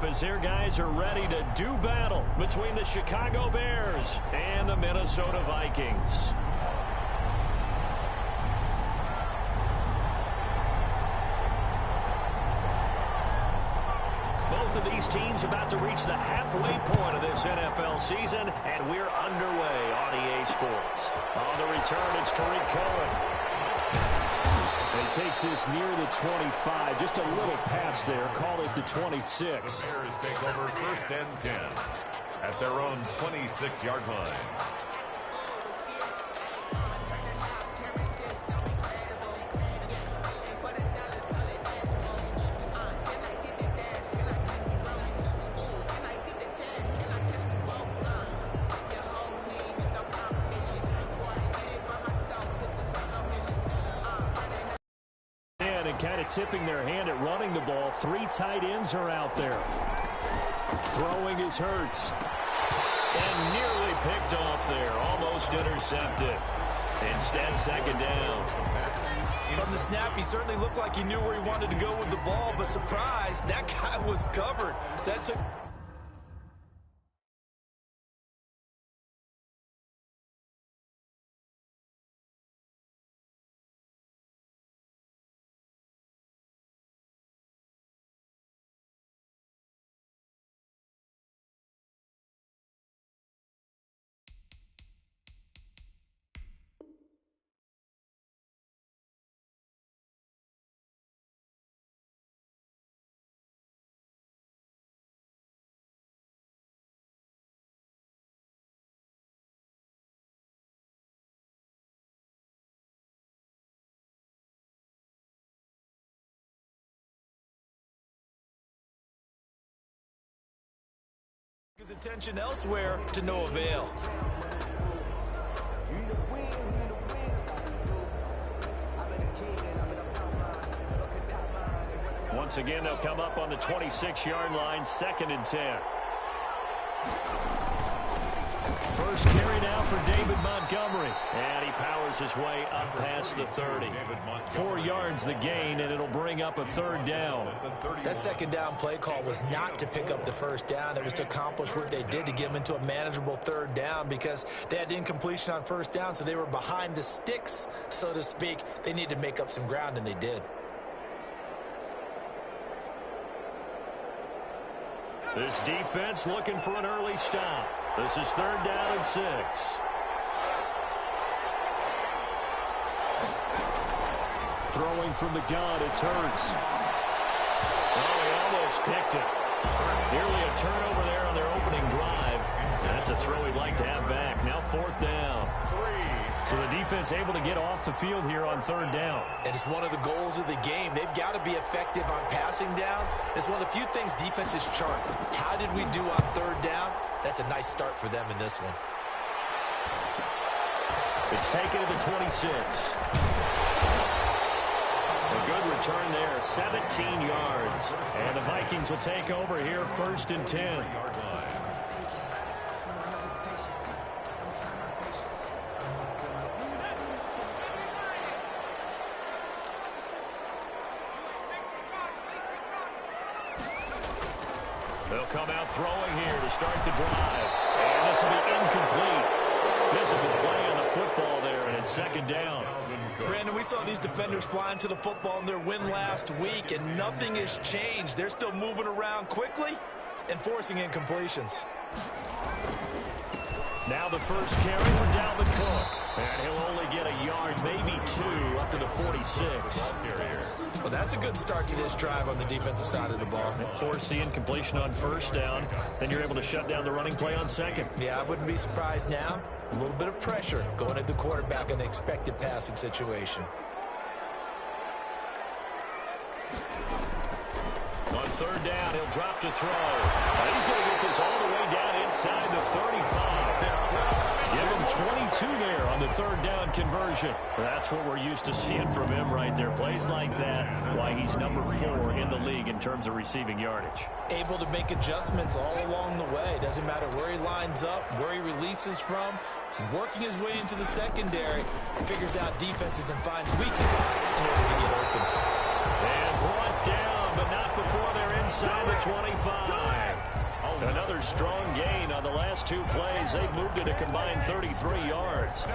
as their guys are ready to do battle between the Chicago Bears and the Minnesota Vikings. Both of these teams about to reach the halfway point of this NFL season, and we're underway on EA Sports. On the return, it's Tariq Cohen. And he takes this near the 25. Just a little pass there. Call it the 26. The Bears take over 1st and 10 at their own 26-yard line. Kind of tipping their hand at running the ball. 3 tight ends are out there. Throwing is Hurts. And nearly picked off there. Almost intercepted. Instead, 2nd down. From the snap, he certainly looked like he knew where he wanted to go with the ball, but surprise, that guy was covered. So that took... his attention elsewhere to no avail. Once again, they'll come up on the 26-yard line, 2nd and 10. First carry now for David Montgomery. And he powers his way up past the 30. 4 yards the gain, and it'll bring up a 3rd down. That 2nd down play call was not to pick up the 1st down. It was to accomplish what they did to get them into a manageable 3rd down because they had incompletion on 1st down, so they were behind the sticks, so to speak. They needed to make up some ground, and they did. This defense looking for an early stop. This is 3rd down and 6. Throwing from the gun, it's Hurts. Oh, he almost picked it. Nearly a turnover there on their opening drive. That's a throw he'd like to have back. Now 4th down. So the defense able to get off the field here on 3rd down. And it's one of the goals of the game. They've got to be effective on passing downs. It's one of the few things defenses chart. How did we do on 3rd down? That's a nice start for them in this one. It's taken to the 26. A good return there, 17 yards. And the Vikings will take over here, 1st and 10. They'll come out throwing here to start the drive. And this will be incomplete. Physical play on the football there, and it's 2nd down. Brandon, we saw these defenders flying to the football in their win last week, and nothing has changed. They're still moving around quickly and forcing incompletions. Now the first carry for Dalvin Cook. And he'll only get a yard, maybe 2, up to the 46. Well, that's a good start to this drive on the defensive side of the ball. Force the incompletion on 1st down. Then you're able to shut down the running play on 2nd. Yeah, I wouldn't be surprised now. A little bit of pressure going at the quarterback in an expected passing situation. On 3rd down, he'll drop to throw. And he's going to get this all the way down inside the 35. Give him 22 there on the 3rd down conversion. That's what we're used to seeing from him right there. Plays like that, why he's number 4 in the league in terms of receiving yardage. Able to make adjustments all along the way. Doesn't matter where he lines up, where he releases from. Working his way into the secondary, figures out defenses and finds weak spots in order to get open. And brought down, but not before they're inside the 25. another strong gain on the last 2 plays. They've moved it a combined 33 yards.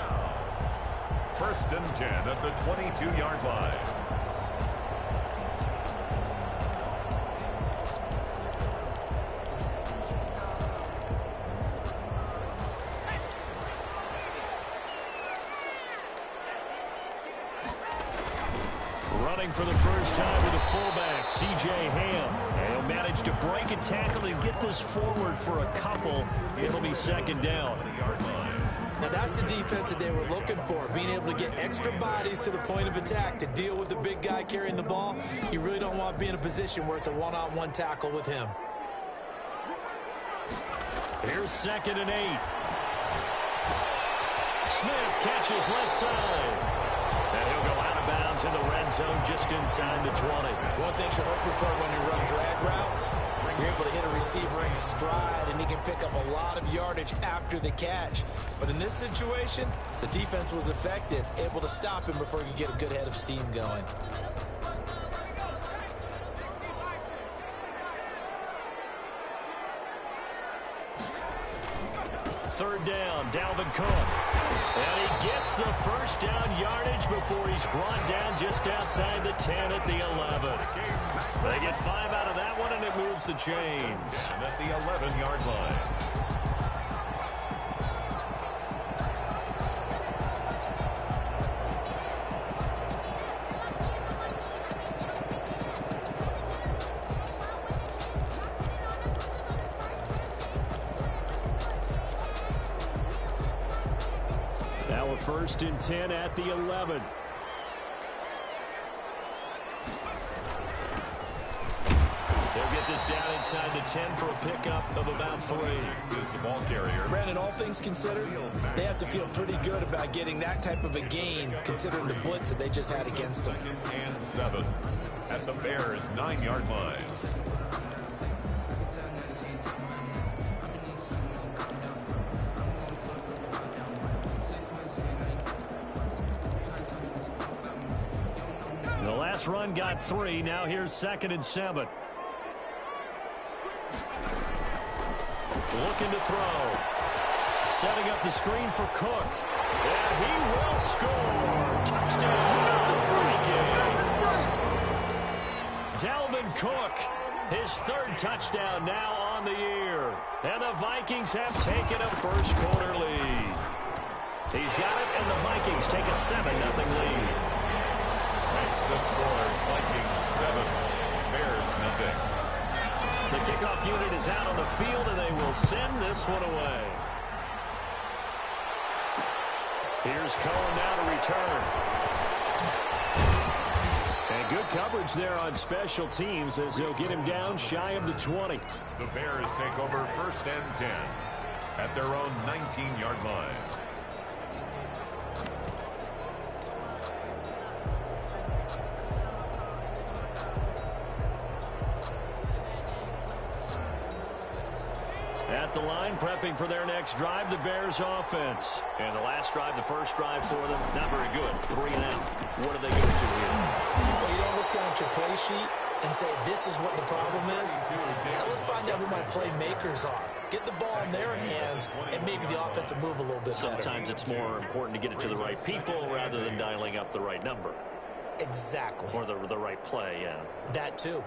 First and 10 at the 22-yard line. Running for the first time with the fullback, C.J. Ham. And he'll manage to break a tackle and get this forward for a couple. It'll be second down. Now that's the defense that they were looking for, being able to get extra bodies to the point of attack to deal with the big guy carrying the ball. You really don't want to be in a position where it's a one-on-one tackle with him. Here's second and 8. Smith catches left side. And he'll go out of bounds in the red zone just inside the 20. One thing you're hoping for when you run drag routes, you're able to hit a receiver in stride, and he can pick up a lot of yardage after the catch. But in this situation, the defense was effective, able to stop him before he could get a good head of steam going. Third down, Dalvin Cook. And he gets the first down yardage before he's brought down just outside the 10 at the 11. They get 5 out of that one, and it moves the chains. And at the 11-yard line. First and 10 at the 11. They'll get this down inside the 10 for a pickup of about 3. Is the ball carrier. Brandon, all things considered, they have to feel pretty good about getting that type of a gain, considering the blitz that they just had against them. Second and 7 at the Bears' 9-yard line. Last run got 3. Now here's second and 7. Looking to throw. Setting up the screen for Cook. And he will score. Touchdown, Vikings. Dalvin Cook, his 3rd touchdown now on the year. And the Vikings have taken a first quarter lead. He's got it, and the Vikings take a 7-0 lead. The score, Vikings 7, Bears 0. The kickoff unit is out on the field, and they will send this one away. Here's Cohen now to return. And good coverage there on special teams as they'll get him down shy of the 20. The Bears take over first and 10 at their own 19-yard line. At the line, prepping for their next drive, the Bears offense. And the last drive, the first drive for them, not very good. 3 and out. What do they go to here? Well, you don't look down at your play sheet and say, this is what the problem is. Now let's find out who my playmakers are. Get the ball in their hands, and maybe the offense will move a little bit better. Sometimes it's more important to get it to the right people rather than dialing up the right number. Exactly. Or the right play, yeah. That too.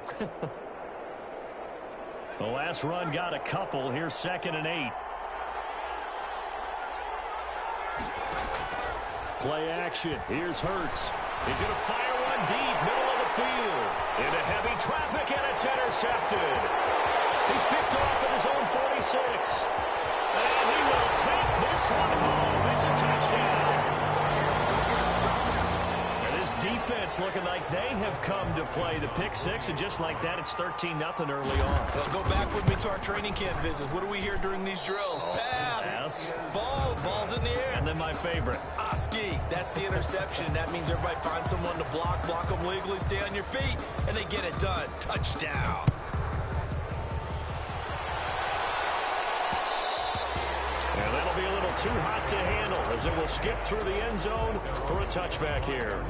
The last run got a couple. Here's second and 8. Play action. Here's Hurts. He's going to fire one deep, middle of the field. Into heavy traffic, and it's intercepted. He's picked off at his own 46. And he will take this one home. It's a touchdown. Defense looking like they have come to play the pick 6, and just like that, it's 13-0 early on. Well, go back with me to our training camp visits. What do we hear during these drills? Pass. Ball's in the air. And then my favorite. Oski. That's the interception. That means everybody finds someone to block them legally, stay on your feet, and they get it done. Touchdown. And that'll be a little too hot to handle as it will skip through the end zone for a touchback here.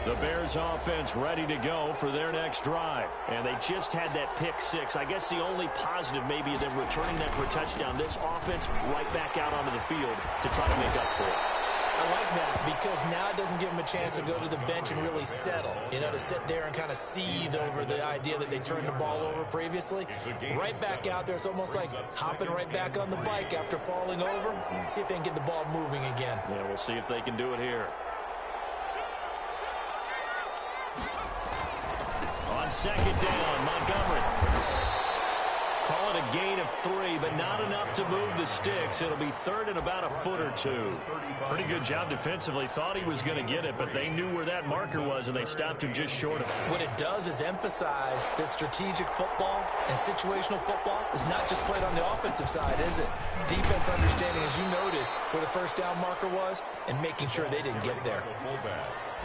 The Bears offense ready to go for their next drive. And they just had that pick six. I guess the only positive maybe is them returning that for a touchdown. This offense right back out onto the field to try to make up for it. I like that because now it doesn't give them a chance to go to the bench and really settle, to sit there and kind of seethe over the idea that they turned the ball over previously. Right back out there, it's almost like hopping right back on the bike after falling over. See if they can get the ball moving again. Yeah, we'll see if they can do it here. On second down, Montgomery. Call it a gain of 3, but not enough to move the sticks. It'll be third and about a foot or two. Pretty good job defensively. Thought he was going to get it, but they knew where that marker was, and they stopped him just short of it. What it does is emphasize that strategic football and situational football is not just played on the offensive side, is it? Defense understanding, as you noted, where the first down marker was and making sure they didn't get there.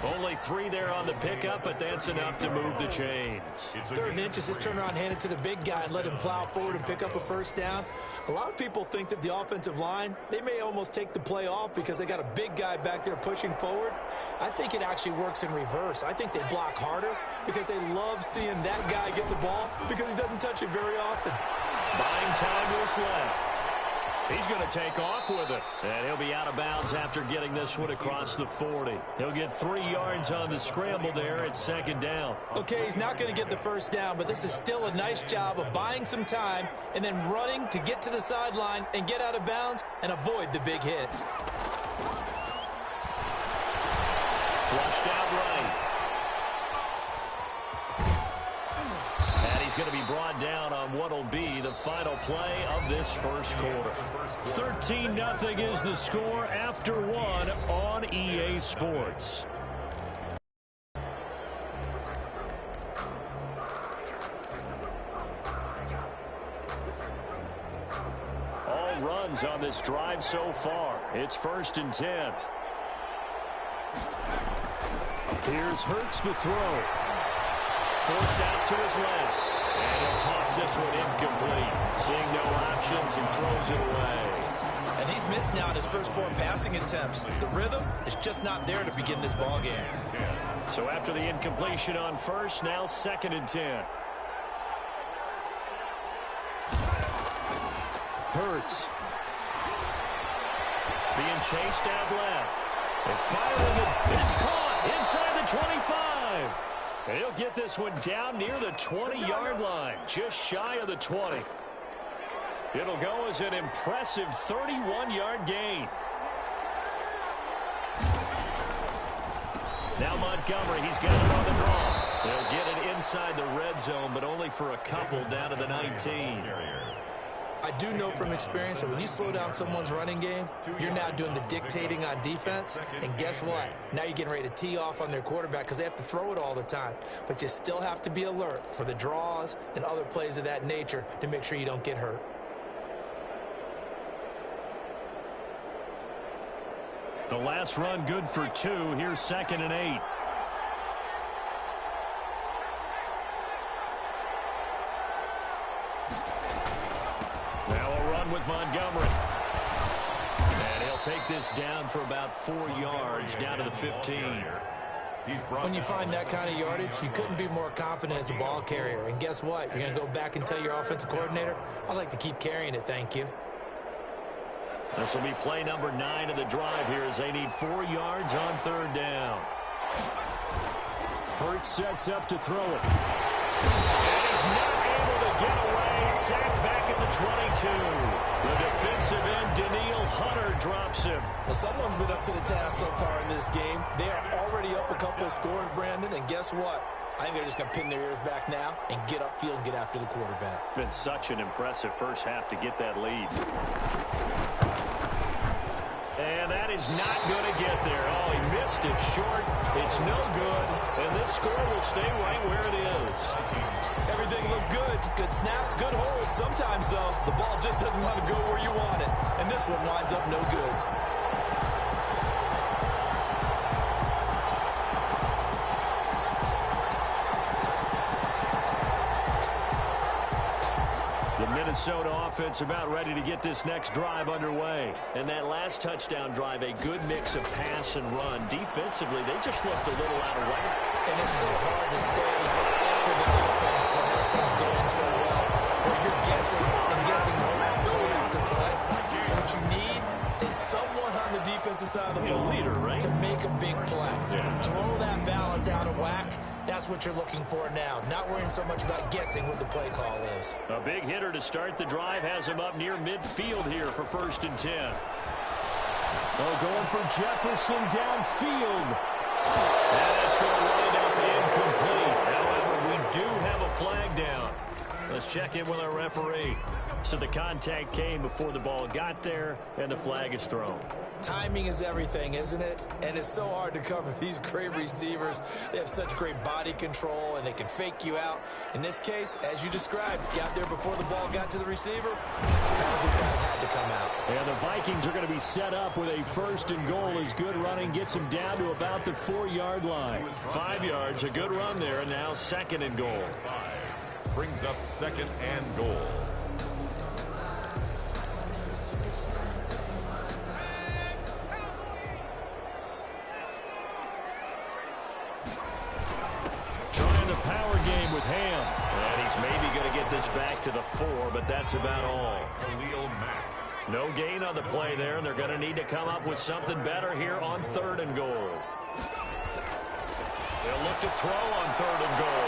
Only 3 there on the pickup, but that's enough to move the chains. 3rd and inches, just turn around, hand it to the big guy, and let him plow forward and pick up a first down. A lot of people think that the offensive line, they may almost take the play off because they got a big guy back there pushing forward. I think it actually works in reverse. I think they block harder because they love seeing that guy get the ball because he doesn't touch it very often. Buying time was left. He's going to take off with it. And he'll be out of bounds after getting this one across the 40. He'll get 3 yards on the scramble there at second down. Okay, he's not going to get the first down, but this is still a nice job of buying some time and then running to get to the sideline and get out of bounds and avoid the big hit. Flushed out right. He's going to be brought down on what will be the final play of this first quarter. 13-0 is the score after 1 on EA Sports. All runs on this drive so far. It's 1st and 10. Here's Hurts to throw. Forced out to his left. And he'll toss this one incomplete. Seeing no options and throws it away. And he's missed now on his first 4 passing attempts. The rhythm is just not there to begin this ball game. So after the incompletion on first, now 2nd and 10. Hurts. Being chased out left. And firing it. It's caught inside the 25. And he'll get this one down near the 20-yard line, just shy of the 20. It'll go as an impressive 31-yard gain. Now Montgomery, he's got it on the draw. They'll get it inside the red zone, but only for a couple down to the 19. I do know from experience that when you slow down someone's running game, you're now doing the dictating on defense. And guess what? Now you're getting ready to tee off on their quarterback because they have to throw it all the time. But you still have to be alert for the draws and other plays of that nature to make sure you don't get hurt. The last run good for 2. Here's 2nd and 8. With Montgomery. And he'll take this down for about 4 yards, down to the 15. When you find that kind of yardage, you couldn't be more confident as a ball carrier. And guess what? You're going to go back and tell your offensive coordinator, I'd like to keep carrying it, thank you. This will be play number 9 of the drive here as they need 4 yards on 3rd down. Hurts sets up to throw it. And he's not able to get away. Sacked back at the 22. The defensive end, Daniil Hunter, drops him. Well, someone's been up to the task so far in this game. They are already up a couple of scores, Brandon, and guess what? I think they're just going to pin their ears back now and get upfield and get after the quarterback. Been such an impressive first half to get that lead. And that is not going to get there. Oh, he missed it short. It's no good. And this score will stay right where it is. Everything looked good. Good snap, good hold. Sometimes, though, the ball just doesn't want to go where you want it. And this one winds up no good. The Minnesota offense about ready to get this next drive underway. And that last touchdown drive, a good mix of pass and run. Defensively, they just looked a little out of whack. And it's so hard to stay up with an offense that has things going so well, where you're guessing and guessing wrong play after play. So what you need is someone on the defensive side of the ball to make a big play. Throw that balance out of whack. That's what you're looking for now. Not worrying so much about guessing what the play call is. A big hitter to start the drive has him up near midfield here for 1st and 10. Oh, going for Jefferson downfield. And that's going to wind up incomplete. However, we do have a flag down. Let's check in with our referee. So the contact came before the ball got there, and the flag is thrown. Timing is everything, isn't it? And it's so hard to cover these great receivers. They have such great body control, and they can fake you out. In this case, as you described, got there before the ball got to the receiver. Penalty flag had to come out. And the Vikings are going to be set up with a 1st and goal as good running gets them down to about the 4-yard line. 5 yards, a good run there, and now 2nd and goal. Brings up 2nd and goal. Trying the power game with Ham. And he's maybe going to get this back to the 4, but that's about all. No gain on the play there, and they're going to need to come up with something better here on 3rd and goal. They'll look to throw on 3rd and goal.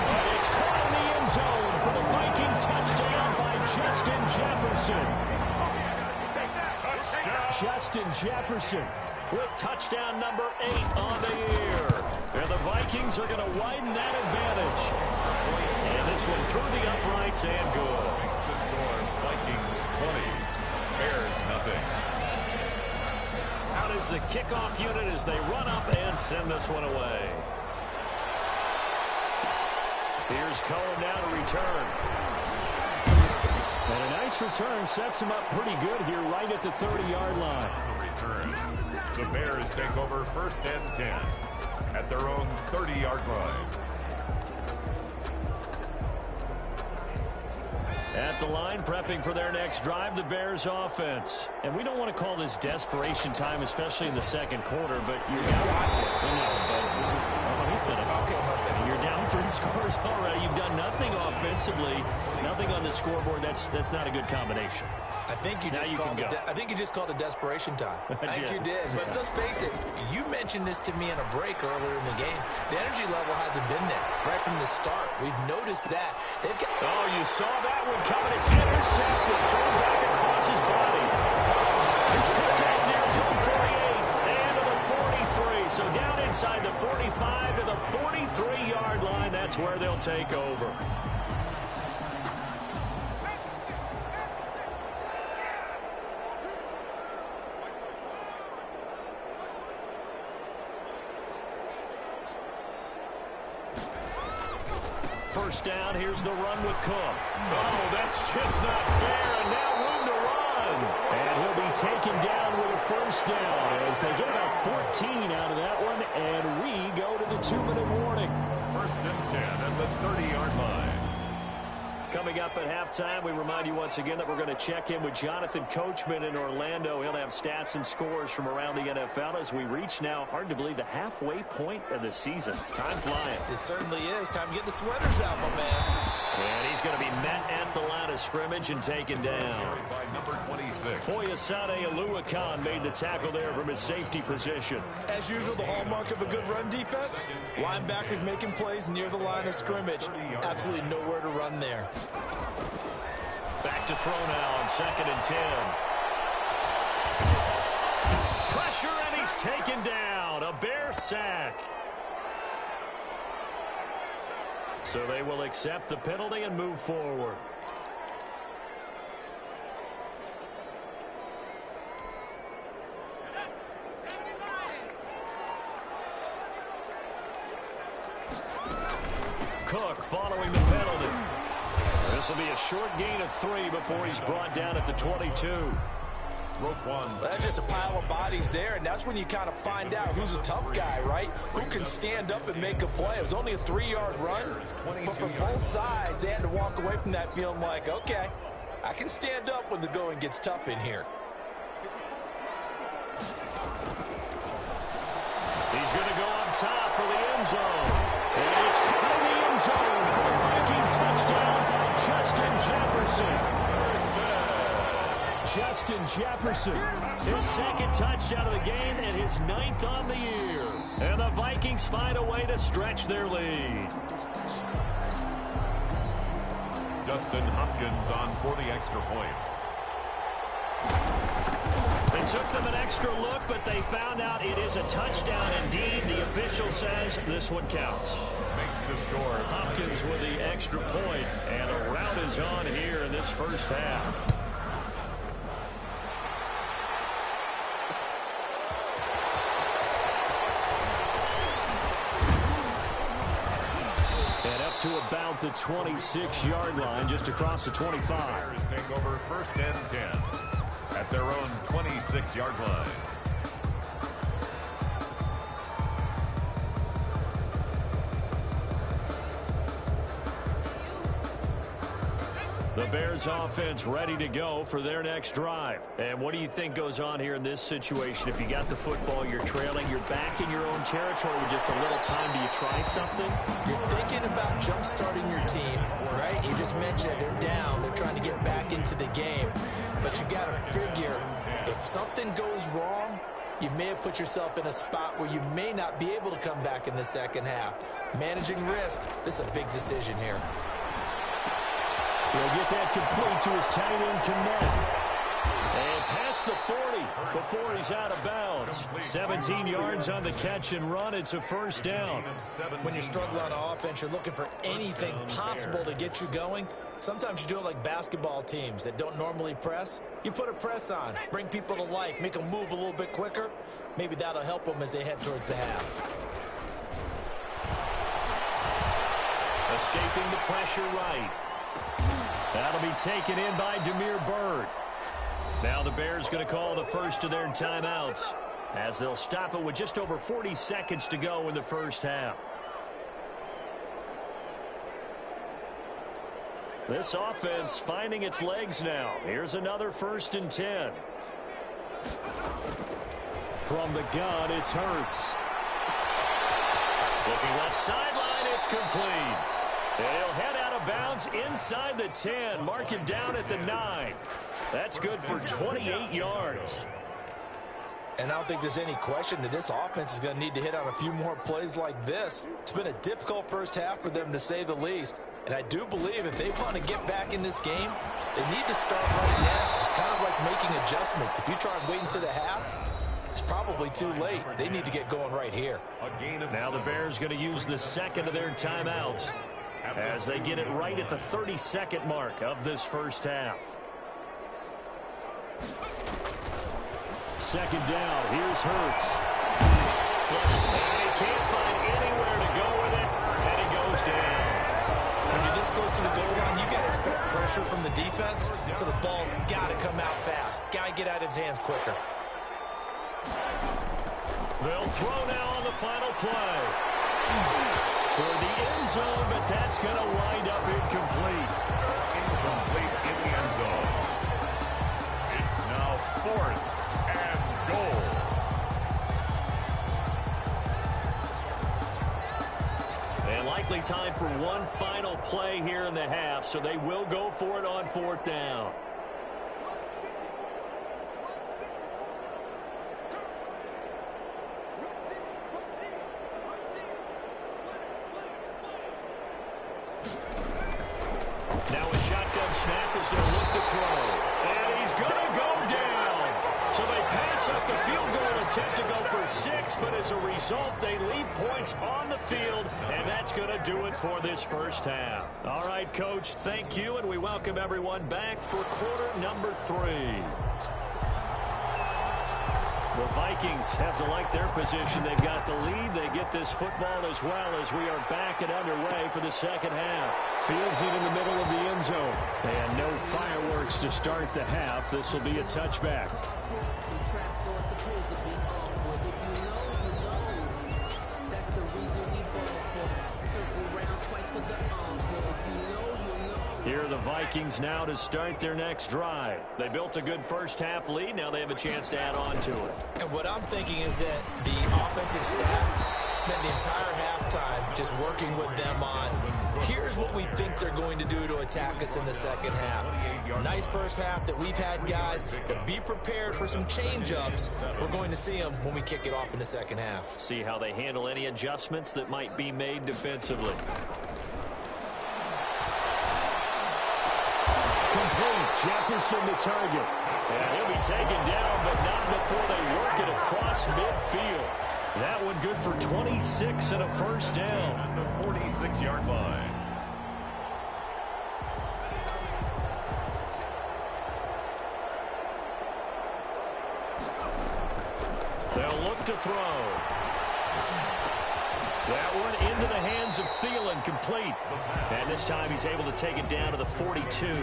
And it's caught in the end zone for the Viking touchdown by Justin Jefferson. Justin Jefferson with touchdown number 8 on the year. And the Vikings are going to widen that advantage. And this one through the uprights and good. Makes the score Vikings 20, Bears nothing. Out is the kickoff unit as they run up and send this one away. Here's Cohen now to return. And a nice return sets him up pretty good here right at the 30-yard line. The return. The Bears take over 1st and 10 at their own 30-yard line. At the line, prepping for their next drive, the Bears offense. And we don't want to call this desperation time, especially in the 2nd quarter, but you're down. Let me finish. Okay, you're down 3 scores already. You've done nothing offensively, nothing on the scoreboard. That's not a good combination. I think you just called it desperation time. I think you did. But let's face it, you mentioned this to me in a break earlier in the game. The energy level hasn't been there right from the start. We've noticed that. They've got. Oh, you saw that one coming. It's intercepted. Thrown back across his body. It's picked up near to the 48th and to the 43. So down inside the 45 to the 43-yard line. That's where they'll take over. First down, here's the run with Cook. Oh, that's just not fair, and now room to run. And he'll be taken down with a 1st down as they get about 14 out of that one, and we go to the 2-minute warning. 1st and 10 at the 30-yard line. Coming up at halftime, we remind you once again that we're going to check in with Jonathan Coachman in Orlando. He'll have stats and scores from around the NFL as we reach now, hard to believe, the halfway point of the season. Time flying. It certainly is. Time to get the sweaters out, my man. And he's going to be met at the line of scrimmage and taken down. By number 26. Foyesade Aluakan made the tackle there from his safety position. As usual, the hallmark of a good run defense, linebackers making plays near the line of scrimmage. Absolutely nowhere to run there. Back to throw now on 2nd and 10. Pressure, and he's taken down. A Bear sack. So they will accept the penalty and move forward. Cook following the penalty. This will be a short gain of 3 before he's brought down at the 22. That's just a pile of bodies there, and that's when you kind of find out who's a tough guy, right? Who can stand up and make a play. It was only a 3-yard run, but for both sides, they had to walk away from that feeling like, okay, I can stand up when the going gets tough in here. He's going to go on top for the end zone. Justin Jefferson. His second touchdown of the game and his 9th on the year. And the Vikings find a way to stretch their lead. Justin Hopkins on for the extra point. They took them an extra look, but they found out it is a touchdown indeed. The official says this one counts. Makes the score. Hopkins with the extra point, and a rout is on here in this first half. And up to about the 26-yard line, just across the 25. Bears take over first and 10 at their own 26-yard line. The Bears offense ready to go for their next drive. And what do you think goes on here in this situation? If you got the football, you're trailing, you're back in your own territory with just a little time. Do you try something? You're thinking about jump-starting your team, right? You just mentioned it. They're down. They're trying to get back into the game. But you got to figure, if something goes wrong, you may have put yourself in a spot where you may not be able to come back in the second half. Managing risk, this is a big decision here. He'll get that complete to his tight end, Connect. And past the 40 before he's out of bounds. 17 yards on the catch and run. It's a first down. When you're struggling on offense, you're looking for anything possible to get you going. Sometimes you do it like basketball teams that don't normally press. You put a press on, bring people to life, make them move a little bit quicker. Maybe that'll help them as they head towards the half. Escaping the pressure right. That'll be taken in by Damiere Byrd. Now the Bears going to call the first of their timeouts as they'll stop it with just over 40 seconds to go in the first half. This offense finding its legs now. Here's another 1st and 10. From the gun, it's Hurts. Looking left sideline, it's complete. They'll head out of bounds inside the 10. Mark him down at the 9. That's good for 28 yards. And I don't think there's any question that this offense is going to need to hit on a few more plays like this. It's been a difficult first half for them, to say the least. And I do believe if they want to get back in this game, they need to start right now. It's kind of like making adjustments. If you try and wait until the half, it's probably too late. They need to get going right here. Now the Bears going to use the second of their timeouts as they get it right at the 32nd mark of this first half. Second down, here's Hurts. Flush, and he can't find anywhere to go with it, and he goes down. When you're this close to the goal line, you got to expect pressure from the defense, so the ball's got to come out fast. Got to get out of his hands quicker. They'll throw now on the final play. Toward the end zone, but that's going to wind up incomplete. Incomplete in the end zone. It's now 4th and goal. And likely time for one final play here in the half, so they will go for it on 4th down. Now a shotgun snap as they'll look to throw. And he's going to go down. So they pass up the field goal attempt to go for 6, but as a result, they leave points on the field, and that's going to do it for this first half. All right, Coach, thank you, and we welcome everyone back for quarter number 3. The Vikings have to like their position. They've got the lead. They get this football as well as we are back and underway for the second half. Fields it in the middle of the end zone. And no fireworks to start the half. This will be a touchback. Here are the Vikings now to start their next drive. They built a good first half lead. Now they have a chance to add on to it. And what I'm thinking is that the offensive staff spent the entire half halftime, just working with them on, here's what we think they're going to do to attack us in the second half. Nice first half that we've had, guys, but be prepared for some change-ups. We're going to see them when we kick it off in the second half. See how they handle any adjustments that might be made defensively. Complete. Jefferson to target. And he'll be taken down, but not before they work it across midfield. That one good for 26 and a first down. On the 46-yard line. They'll look to throw. That one into the hands of Thielen, complete. And this time he's able to take it down to the 42.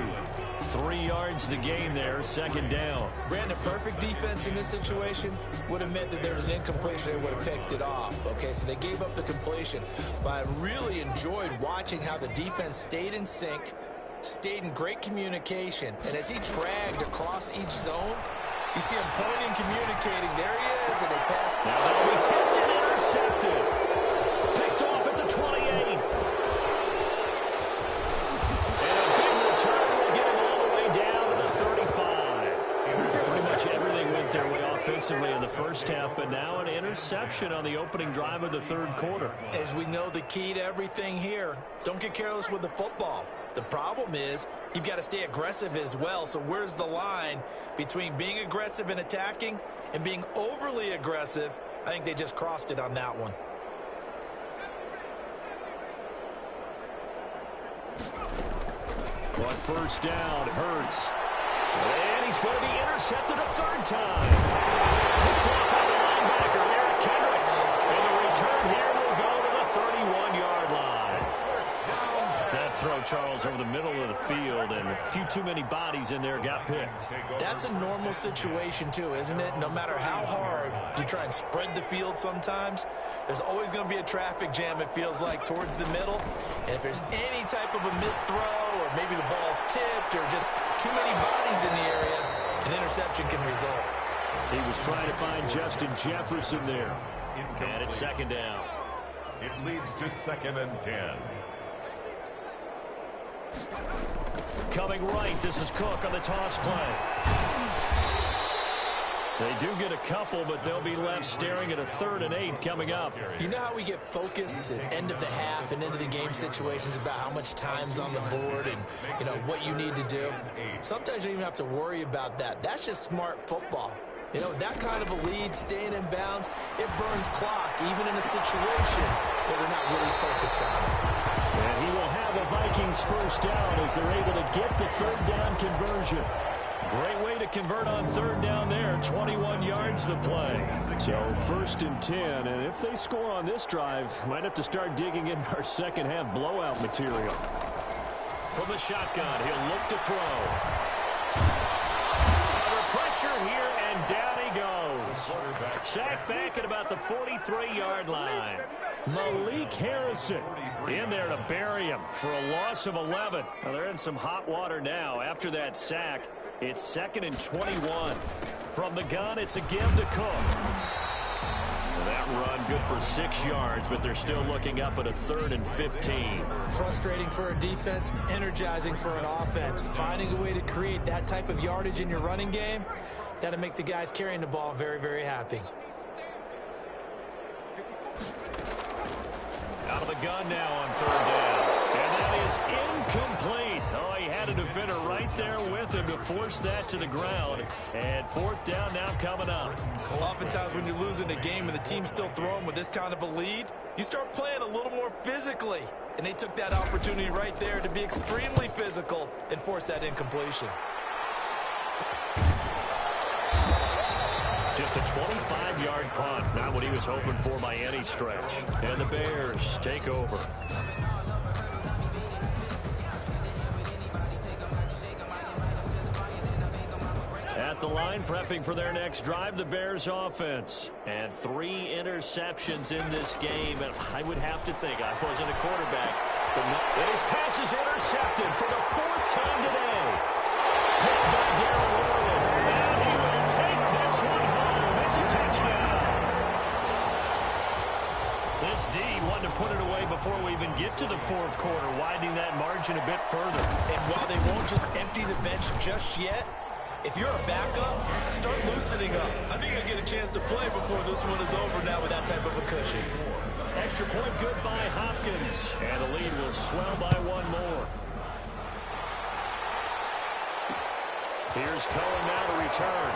3 yards the gain there, second down. Brandon, perfect defense in this situation would have meant that there was an incompletion. They would have picked it off. Okay, so they gave up the completion. But I really enjoyed watching how the defense stayed in sync, stayed in great communication. And as he dragged across each zone, you see him pointing, communicating. There he is, and they passed. Now that'll be tipped and intercepted. Picked off at the 28. And a big return will get him all the way down to the 35. Pretty much everything went their way offensively in the first half, but now an interception on the opening drive of the third quarter. As we know, the key to everything here, don't get careless with the football. The problem is you've got to stay aggressive as well. So where's the line between being aggressive and attacking and being overly aggressive? I think they just crossed it on that one. On first down, Hurts. And he's going to be intercepted a third time. Picked up by the linebacker, Eric Kendricks. And the return here will go to the 31-yard line. That throw, Charles, over the middle of the field, and a few too many bodies in there got picked. That's a normal situation, too, isn't it? No matter how hard you try and spread the field sometimes, there's always going to be a traffic jam, it feels like, towards the middle. And if there's any type of a missed throw, or maybe the ball's tipped, or just too many bodies in the area, an interception can result. He was trying to find Justin Jefferson there. And it's second down. It leads to 2nd and 10. Coming right, this is Cook on the toss play. They do get a couple, but they'll be left staring at a 3rd and 8 coming up. You know how we get focused at end of the half and into the game situations about how much time's on the board and, you know, what you need to do? Sometimes you don't even have to worry about that. That's just smart football. You know, that kind of a lead, staying in bounds, it burns clock, even in a situation that we're not really focused on. And he will have a Vikings first down as they're able to get the 3rd down conversion. Great way to convert on 3rd down there. 21 yards the play. So 1st and 10, and if they score on this drive, might have to start digging in our second half blowout material. From the shotgun, he'll look to throw. Under pressure here, and down he goes. Sacked back at about the 43-yard line. Malik Harrison in there to bury him for a loss of 11. Well, they're in some hot water now. After that sack, it's 2nd and 21. From the gun, it's a give to Cook. Well, that run good for 6 yards, but they're still looking up at a 3rd and 15. Frustrating for a defense, energizing for an offense. Finding a way to create that type of yardage in your running game, that'll make the guys carrying the ball very, very happy. Out of the gun now on 3rd down. And that is incomplete. Oh, he had a defender right there with him to force that to the ground. And 4th down now coming up. Oftentimes when you're losing a game and the team's still throwing with this kind of a lead, you start playing a little more physically. And they took that opportunity right there to be extremely physical and force that incompletion. Just a 25-yard punt. Not what he was hoping for by any stretch. And the Bears take over. At the line, prepping for their next drive, the Bears offense. And 3 interceptions in this game. And I would have to think, I wasn't a quarterback, but no, his pass is intercepted for the 4th time today. Picked by Darrell Warren. And he will take this one home. It's a touchdown. This D wanting to put it away before we even get to the fourth quarter, widening that margin a bit further. And while they won't just empty the bench just yet, if you're a backup, start loosening up. I think you'll get a chance to play before this one is over now with that type of a cushion. Extra point good by Hopkins. And the lead will swell by one more. Here's Cohen now to return.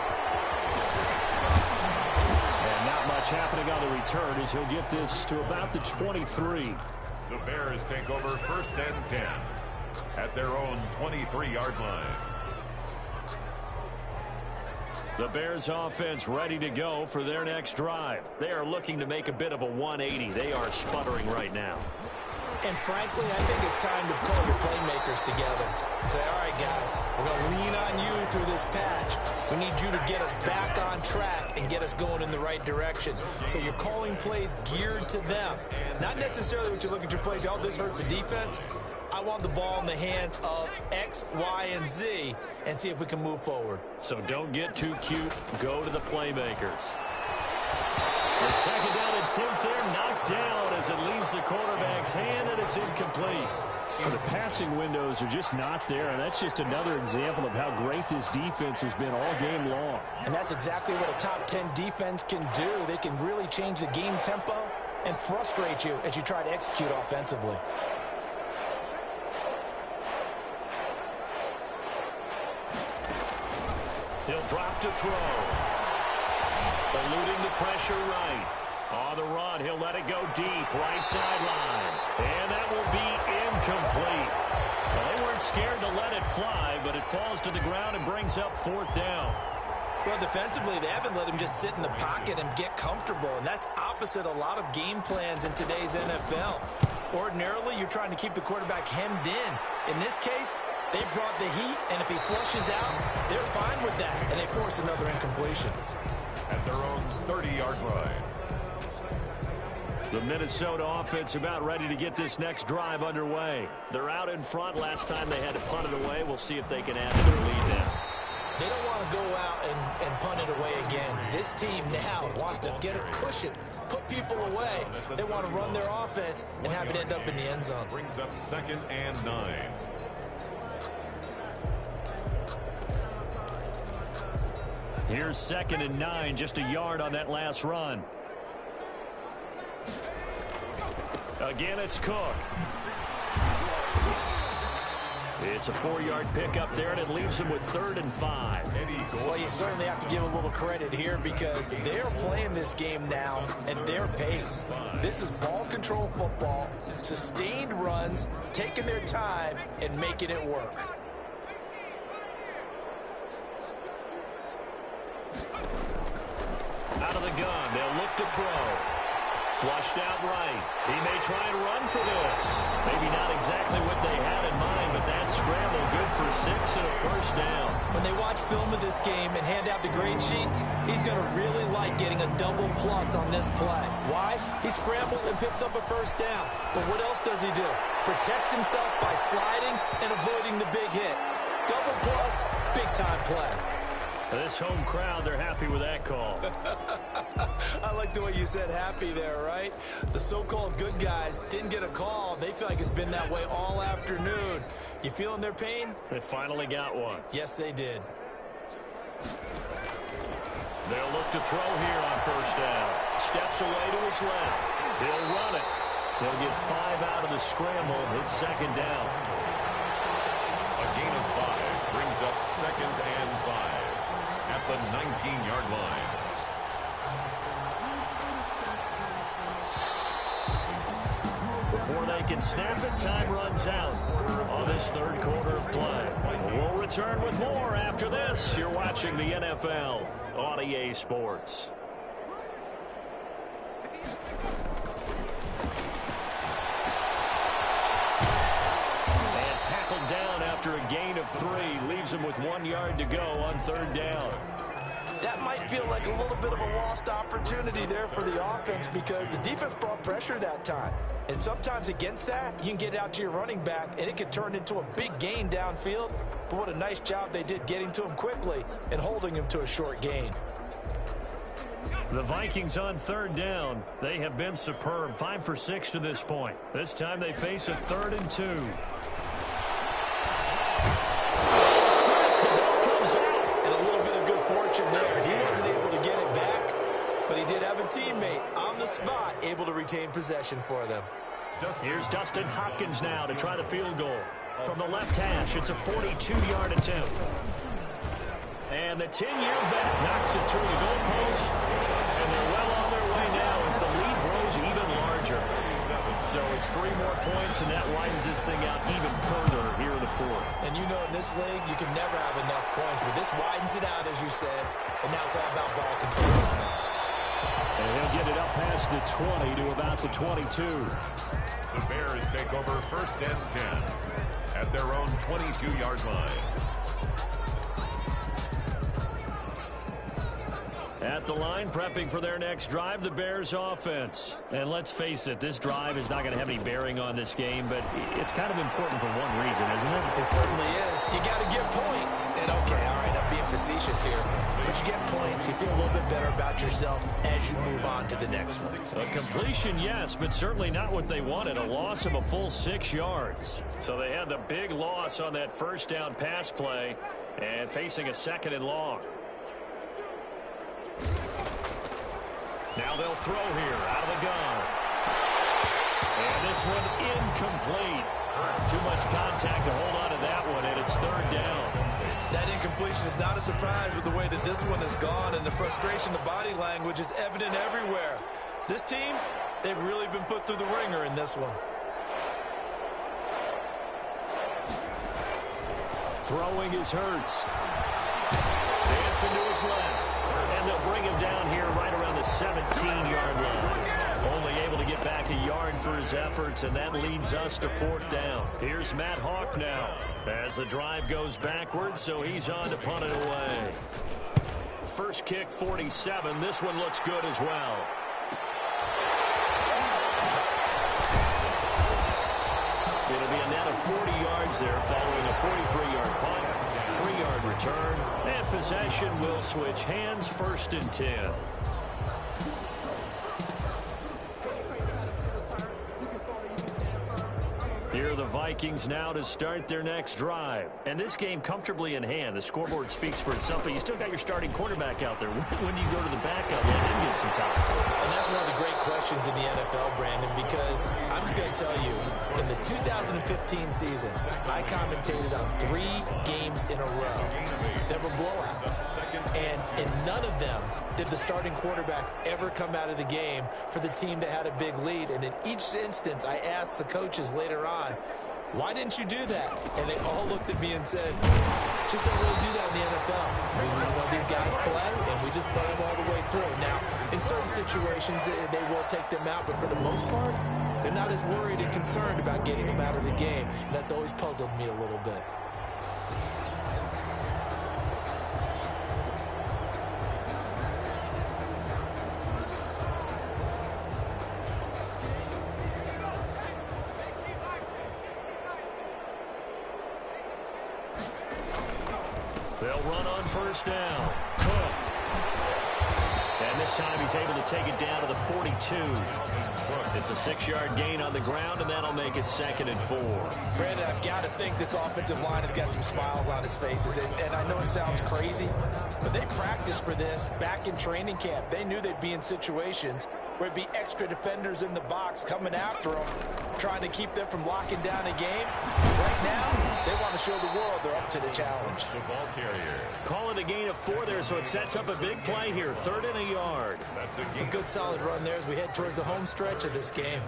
And not much happening on the return as he'll get this to about the 23. The Bears take over 1st and 10 at their own 23-yard line. The Bears offense ready to go for their next drive. They are looking to make a bit of a 180. They are sputtering right now. And frankly, I think it's time to call your playmakers together and say, all right, guys, we're going to lean on you through this patch. We need you to get us back on track and get us going in the right direction. So you're calling plays geared to them. Not necessarily what you look at your plays, oh, this hurts the defense. I want the ball in the hands of X, Y, and Z and see if we can move forward. So don't get too cute. Go to the playmakers. The second down attempt there knocked down as it leaves the quarterback's hand, and it's incomplete. Well, the passing windows are just not there, and that's just another example of how great this defense has been all game long. And that's exactly what a top 10 defense can do. They can really change the game tempo and frustrate you as you try to execute offensively. He'll drop to throw. Eluding the pressure right. On the run, he'll let it go deep. Right sideline. And that will be incomplete. Well, they weren't scared to let it fly, but it falls to the ground and brings up 4th down. Well, defensively, they haven't let him just sit in the pocket and get comfortable, and that's opposite a lot of game plans in today's NFL. Ordinarily, you're trying to keep the quarterback hemmed in. In this case, they brought the heat, and if he flushes out, they're fine with that, and they force another incompletion. At their own 30-yard line. The Minnesota offense about ready to get this next drive underway. They're out in front. Last time they had to punt it away. We'll see if they can add to their lead now. They don't want to go out and punt it away again. This team now wants to get a cushion, put people away. They want to run their offense and have it end up in the end zone. Brings up 2nd and 9. Here's 2nd and 9, just a yard on that last run. Again, it's Cook. It's a 4-yard pickup there, and it leaves them with 3rd and 5. Well, you certainly have to give a little credit here because they're playing this game now at their pace. This is ball control football, sustained runs, taking their time, and making it work. Out of the gun, they'll look to throw. Flushed out right. He may try and run for this. Maybe not exactly what they had in mind, but that scramble good for 6 and a 1st down. When they watch film of this game and hand out the grade sheets, he's going to really like getting a double plus on this play. Why? He scrambles and picks up a 1st down. But what else does he do? Protects himself by sliding and avoiding the big hit. Double plus, big time play. This home crowd, they're happy with that call. I like the way you said happy there, right? The so-called good guys didn't get a call. They feel like it's been that way all afternoon. You feeling their pain? They finally got one. Yes, they did. They'll look to throw here on 1st down. Steps away to his left. He'll run it. They'll get 5 out of the scramble. It's 2nd down. A gain of 5 brings up 2nd and 5 at the 19-yard line. Before they can snap it, time runs out on this 3rd quarter of play. We'll return with more after this. You're watching the NFL on EA Sports. And tackled down after a gain of 3. Leaves him with 1 yard to go on 3rd down. That might feel like a little bit of a lost opportunity there for the offense because the defense brought pressure that time. And sometimes against that, you can get out to your running back, and it can turn into a big gain downfield. But what a nice job they did getting to him quickly and holding him to a short gain. The Vikings on third down. They have been superb. 5 for 6 to this point. This time they face a 3rd and 2. And a little bit of good fortune there. He wasn't able to get it back, but he did have a teammate on the spot able to retain possession for them. Here's Dustin Hopkins now to try the field goal. From the left hash, it's a 42-yard attempt. And the 10-year vet knocks it through the goalpost. And they're well on their way now as the lead grows even larger. So it's 3 more points, and that widens this thing out even further here in the 4th. And you know in this league, you can never have enough points, but this widens it out, as you said. And now it's all about ball control, isn't it? And he'll get it up past the 20 to about the 22. The Bears take over 1st and 10 at their own 22-yard line. At the line, prepping for their next drive, the Bears offense. And let's face it, this drive is not going to have any bearing on this game, but it's kind of important for one reason, isn't it? It certainly is. You got to get points. And okay, all right, I'm being facetious here, but you get points, you feel a little bit better about yourself as you move on to the next one. A completion, yes, but certainly not what they wanted. A loss of a full 6 yards. So they had the big loss on that 1st down pass play and facing a 2nd and long. Now they'll throw here out of the gun. And this one incomplete. Too much contact to hold on to that one, and it's 3rd down. That incompletion is not a surprise with the way that this one has gone, and the frustration, the body language is evident everywhere. This team, they've really been put through the ringer in this one. Throwing is Hurts. Dancing to his left. And they'll bring him down here right around the 17-yard line. Only able to get back a yard for his efforts, and that leads us to 4th down. Here's Matt Hawk now as the drive goes backwards, so he's on to punt it away. First kick, 47. This one looks good as well. It'll be a net of 40 yards there following a 43-yard punt. 3-yard return, and possession will switch hands. 1st and 10. Here are the Vikings now to start their next drive. And this game comfortably in hand. The scoreboard speaks for itself, but you still got your starting quarterback out there. When do you go to the backup? Let him get some time. And that's one of the great questions in the NFL, Brandon, because I'm just going to tell you, in the 2015 season, I commentated on 3 games in a row that were blowouts. And in none of them did the starting quarterback ever come out of the game for the team that had a big lead. And in each instance, I asked the coaches later on, why didn't you do that? And they all looked at me and said, just don't really do that in the NFL. These guys play, and we just play them all the way through. Now, in certain situations, they will take them out, but for the most part, they're not as worried and concerned about getting them out of the game. And that's always puzzled me a little bit. They'll run on 1st down. Cook. And this time he's able to take it down to the 42. It's a 6-yard gain on the ground, and that'll make it 2nd and 4. Brandon, I've got to think this offensive line has got some smiles on its faces. And I know it sounds crazy, but they practiced for this back in training camp. They knew they'd be in situations where it'd be extra defenders in the box coming after them, trying to keep them from locking down a game. Right now, they want to show the world they're up to the challenge. The ball carrier. Call it a gain of 4 there, so it sets up a big play here. 3rd and a yard. That's A good solid run there as we head towards the home stretch of this game.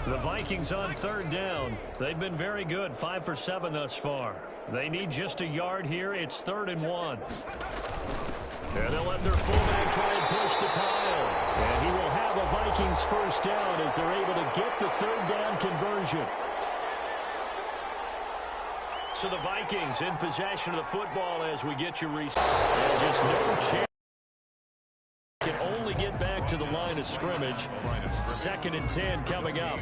The Vikings on 3rd down. They've been very good, 5 for 7 thus far. They need just a yard here. It's 3rd and 1. And they'll let their fullback try and push the pile. And he will have a Vikings 1st down as they're able to get the 3rd down conversion. So the Vikings in possession of the football as we get your restart. And just no chance. Can only get back to the line of scrimmage. 2nd and 10 coming up.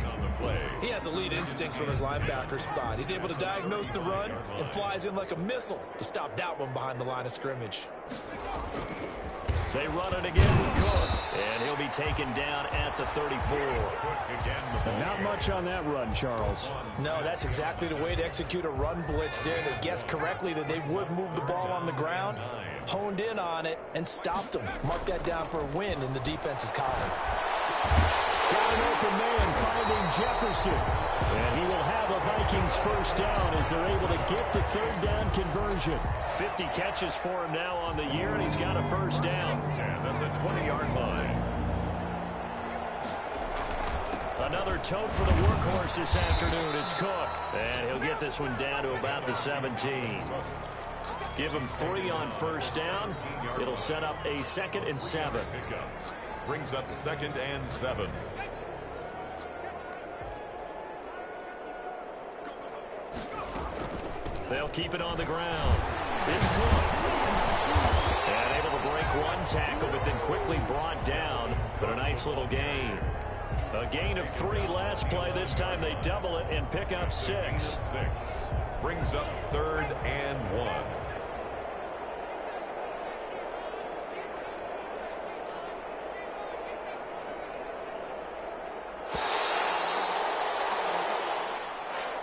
He has elite instincts from his linebacker spot. He's able to diagnose the run and flies in like a missile to stop that one behind the line of scrimmage. They run it again with Cook, and he'll be taken down at the 34. Not much on that run, Charles. No, that's exactly the way to execute a run blitz there. They guessed correctly that they would move the ball on the ground, honed in on it, and stopped them. Mark that down for a win in the defense's column. Got an open man finding Jefferson. And he will have a Vikings first down as they're able to get the third down conversion. 50 catches for him now on the year, and he's got a first down. And at the 20-yard line. Another tote for the workhorse this afternoon. It's Cook. And he'll get this one down to about the 17. Give him 3 on first down. It'll set up a 2nd and 7. Brings up 2nd and 7. They'll keep it on the ground. It's Cook. And able to break one tackle, but then quickly brought down. But a nice little gain. A gain of 3 last play. This time they double it and pick up 6. Brings up 3rd and 1.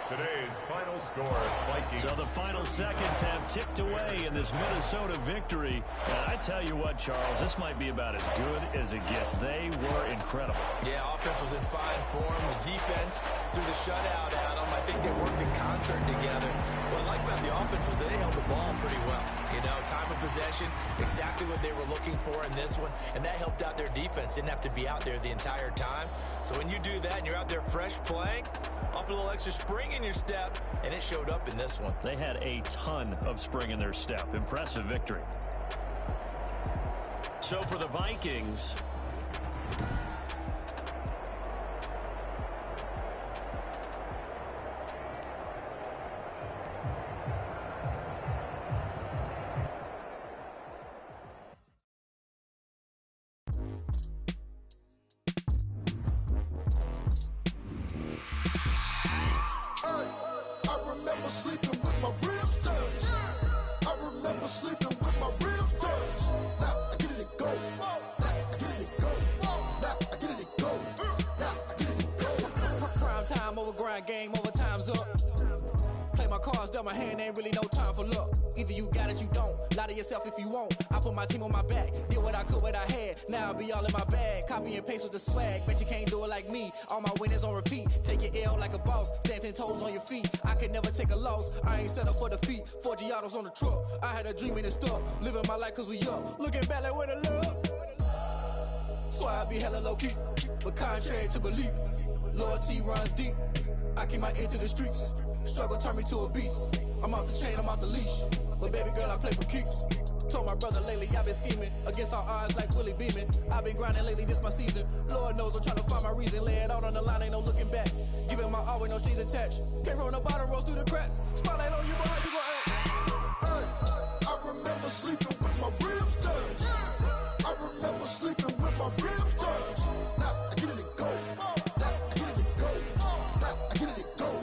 Today's final score, Vikings. So the final seconds have ticked away in this Minnesota victory. And I tell you what, Charles, this might be about as good as it gets. They were incredible. Yeah, offense was in fine form. The defense threw the shutout at them. I think they worked in concert together. What I like about the offense was they held the ball pretty well. You know, time of possession, exactly what they were looking for in this one. And that helped out their defense. Didn't have to be out there the entire time. So when you do that and you're out there fresh playing, off a little extra spring in your step, and it showed up in this one. They had a ton of spring in their step. Impressive victory. So for the Vikings, game over, time's up. Play my cards, dealt my hand, ain't really no time for luck. Either you got it, you don't. Lie to yourself if you won't. I put my team on my back, did what I could, what I had. Now I'll be all in my bag, copy and paste with the swag. Bet you can't do it like me. All my winners on repeat. Take your L like a boss, stand 10 toes on your feet. I can never take a loss. I ain't set up for defeat. 4 Giottos on the truck. I had a dream and it stuck. Living my life cause we up. Looking back like where the love. So I be hella low key, but contrary to belief, loyalty runs deep. I keep my ear to the streets. Struggle turned me to a beast. I'm off the chain, I'm off the leash. But baby girl, I play for keeps. Told my brother lately, I've been scheming against all odds like Willie Beeman. I've been grinding lately, this my season. Lord knows I'm trying to find my reason. Lay it out on the line, ain't no looking back. Giving my all with no strings attached. Came from the bottom, rose through the cracks. Spotlight on you, but how you gon' act? I remember sleeping with my ribs touched. I remember sleeping with my ribs touched. Now I get it and go. Now I get it and go. Now I get it and go.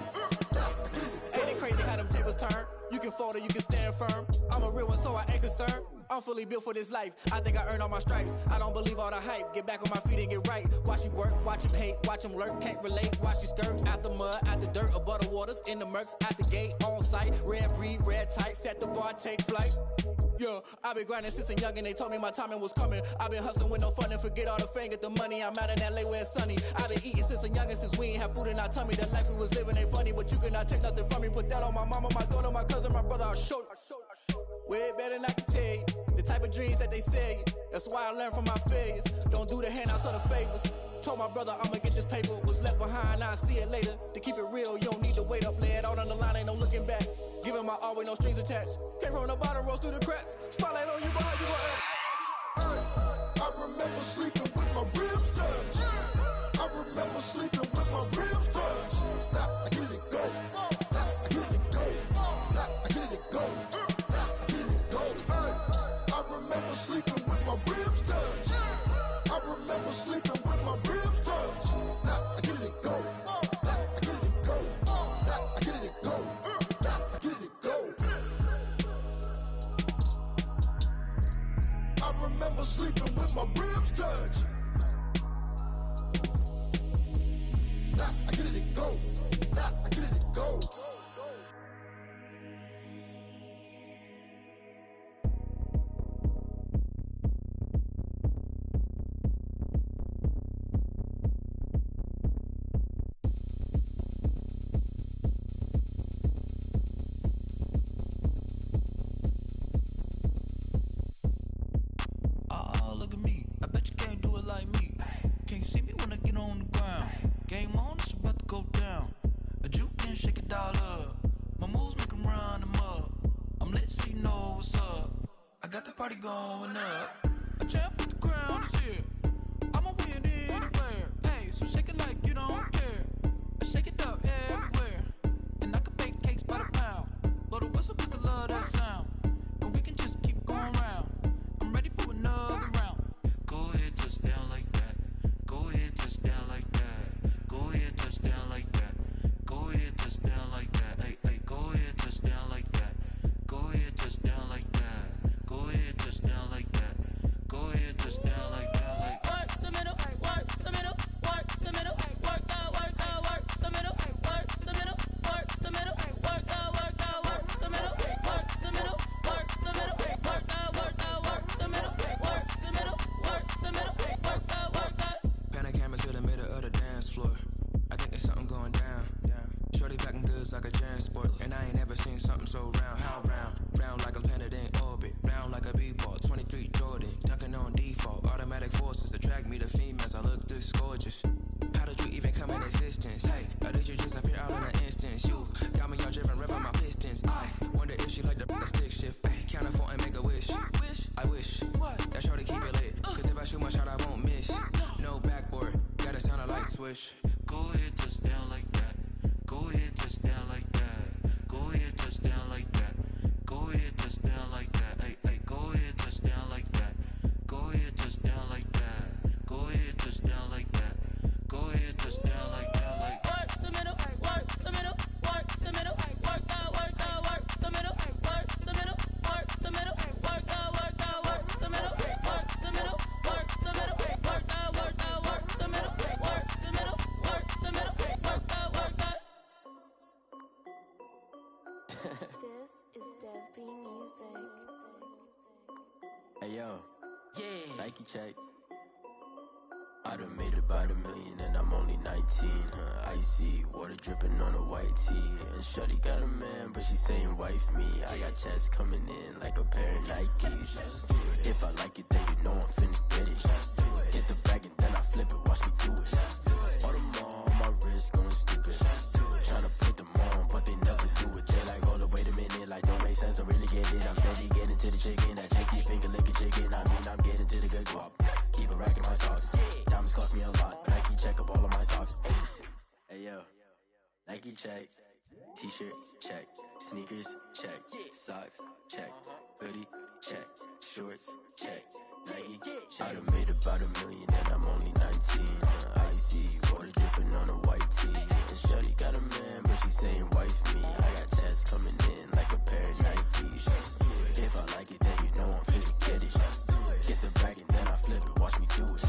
Now I get it and go. Ain't it crazy how them tables turn? You can fold or you can stand firm. I'm a real one, so I ain't concerned. I'm fully built for this life. I think I earned all my stripes. I don't believe all the hype. Get back on my feet and get right. Watch you work, watch him hate, watch him lurk. Can't relate, watch you skirt. Out the mud, out the dirt, above the waters, in the murks, out the gate, on site. Red breed, red tight, set the bar, take flight. Yeah, I been grinding since a youngin'. They told me my timing was coming. I been hustling with no fun and forget all the fame, get the money. I'm out in LA where it's sunny. I been eating since a youngin', since we ain't have food in our tummy. The life we was living ain't funny, but you cannot take nothing from me. Put that on my mama, my daughter, my cousin, my brother. I'll show you. Way better than I can tell you. The type of dreams that they sell you. That's why I learned from my failures. Don't do the handouts or the favors. Told my brother I'ma get this paper. Was left behind, I'll see it later. To keep it real, you don't need to wait up. Lay it out on the line, ain't no looking back. Giving my all with no strings attached. Came from the bottom, rose through the cracks. Spotlight on you, but how you gon' act? I remember sleeping with my ribs touched. I remember sleeping with my ribs touched. Now I get it and go. Now I get it and go. Now I get it and go. Now I get it and go. I remember sleeping with my ribs touched. I remember sleeping with my ribs touched. Now I get it and go. Now I get it and go. Now I get it and go. Now I get it and go. I remember sleeping about to go down. A juke and shake it all up. My moves make 'em run them up. I'm lit so you know what's up. I got the party going up. A champ with the crown is here. I'ma win anywhere. Hey, so shake it like you don't care. I shake it up everywhere. And I can bake cakes by the pound. Blow the whistle 'cause I love that sound. And we can just keep going round. I'm ready for another round. Go ahead, touch down like that. Go ahead, touch down like that. Go ahead, touch down like that. Go ahead, touch down like that. Hey, hey, go ahead, touch down like that. Go ahead, touch down like that. Go ahead, touch down like that. Go ahead, touch down like that. Like work the middle, work the middle, work the middle, work out, work out, work the middle, work the middle, work the middle, work out, work out, work the middle, work the middle, work the middle, work out, work out, work the middle, work the middle, work the middle, work out, work out. Pan a camera to the middle of the dance floor. I think there's something going down. Shorty packing goods like a transport, and I ain't never seen something so round. How round? Round like a planet in orbit, round like a b-ball. 23 Jordan, dunking on default. Automatic forces attract me to females. I look this gorgeous. How did you even come in existence? Hey, or did you just appear out in an instance? You got me all driven, revving my pistons. I wonder if she like the stick shift. Hey, count a 4 and make a wish. I wish that shorty keep it lit. 'Cause if I shoot my shot, I won't miss. No backboard, gotta sound a light switch. Go ahead, touch down like that. Go ahead, touch down like that. Go ahead, touch down like that. Go ahead, touch down like that. Hey, hey, go ahead, touch down like that. Go ahead, touch down like that. Go ahead, touch down like that. Go ahead, touch down like that. Like work the middle, work the middle, work the middle, work out, work out, work the middle, work the middle, work the middle, work out, work out, work the middle, work the middle, work the middle, work out, work out, work the middle, work the middle, work the middle, work out, work out. This is Dev B Music. Hey yo, Yeah. Nike check. I done made about $1 million and I'm only 19. Icy water dripping on a white tee. And shorty got a man, but she saying wife me. I got checks coming in like a pair of Nikes. If I like it, then you know I'm finna get it. Hit the bag and then I flip it, watch me do it. All them on my wrist going stupid. Tryna put them on, but they never do it. They like, hold up, wait a minute, like don't make sense, don't really get it. I'm steady getting to the chicken, that tasty finger licking chicken. I mean, I'm getting to the good guap. Keep a rack in my sauce. Diamonds cost me a lot. Nike check up all of my stocks. Hey yo, Nike check. T-shirt check. Sneakers check. Socks check. Hoodie check. Shorts check. Nike check. I done made about $1 million and I'm only 19. Icy water dripping on a white tee. And shorty got a man, but she saying wife me. I got checks coming in like a pair of Nikes. If I like it, then you know I'm finna get it. Get the bag and then I flip it, watch me do it.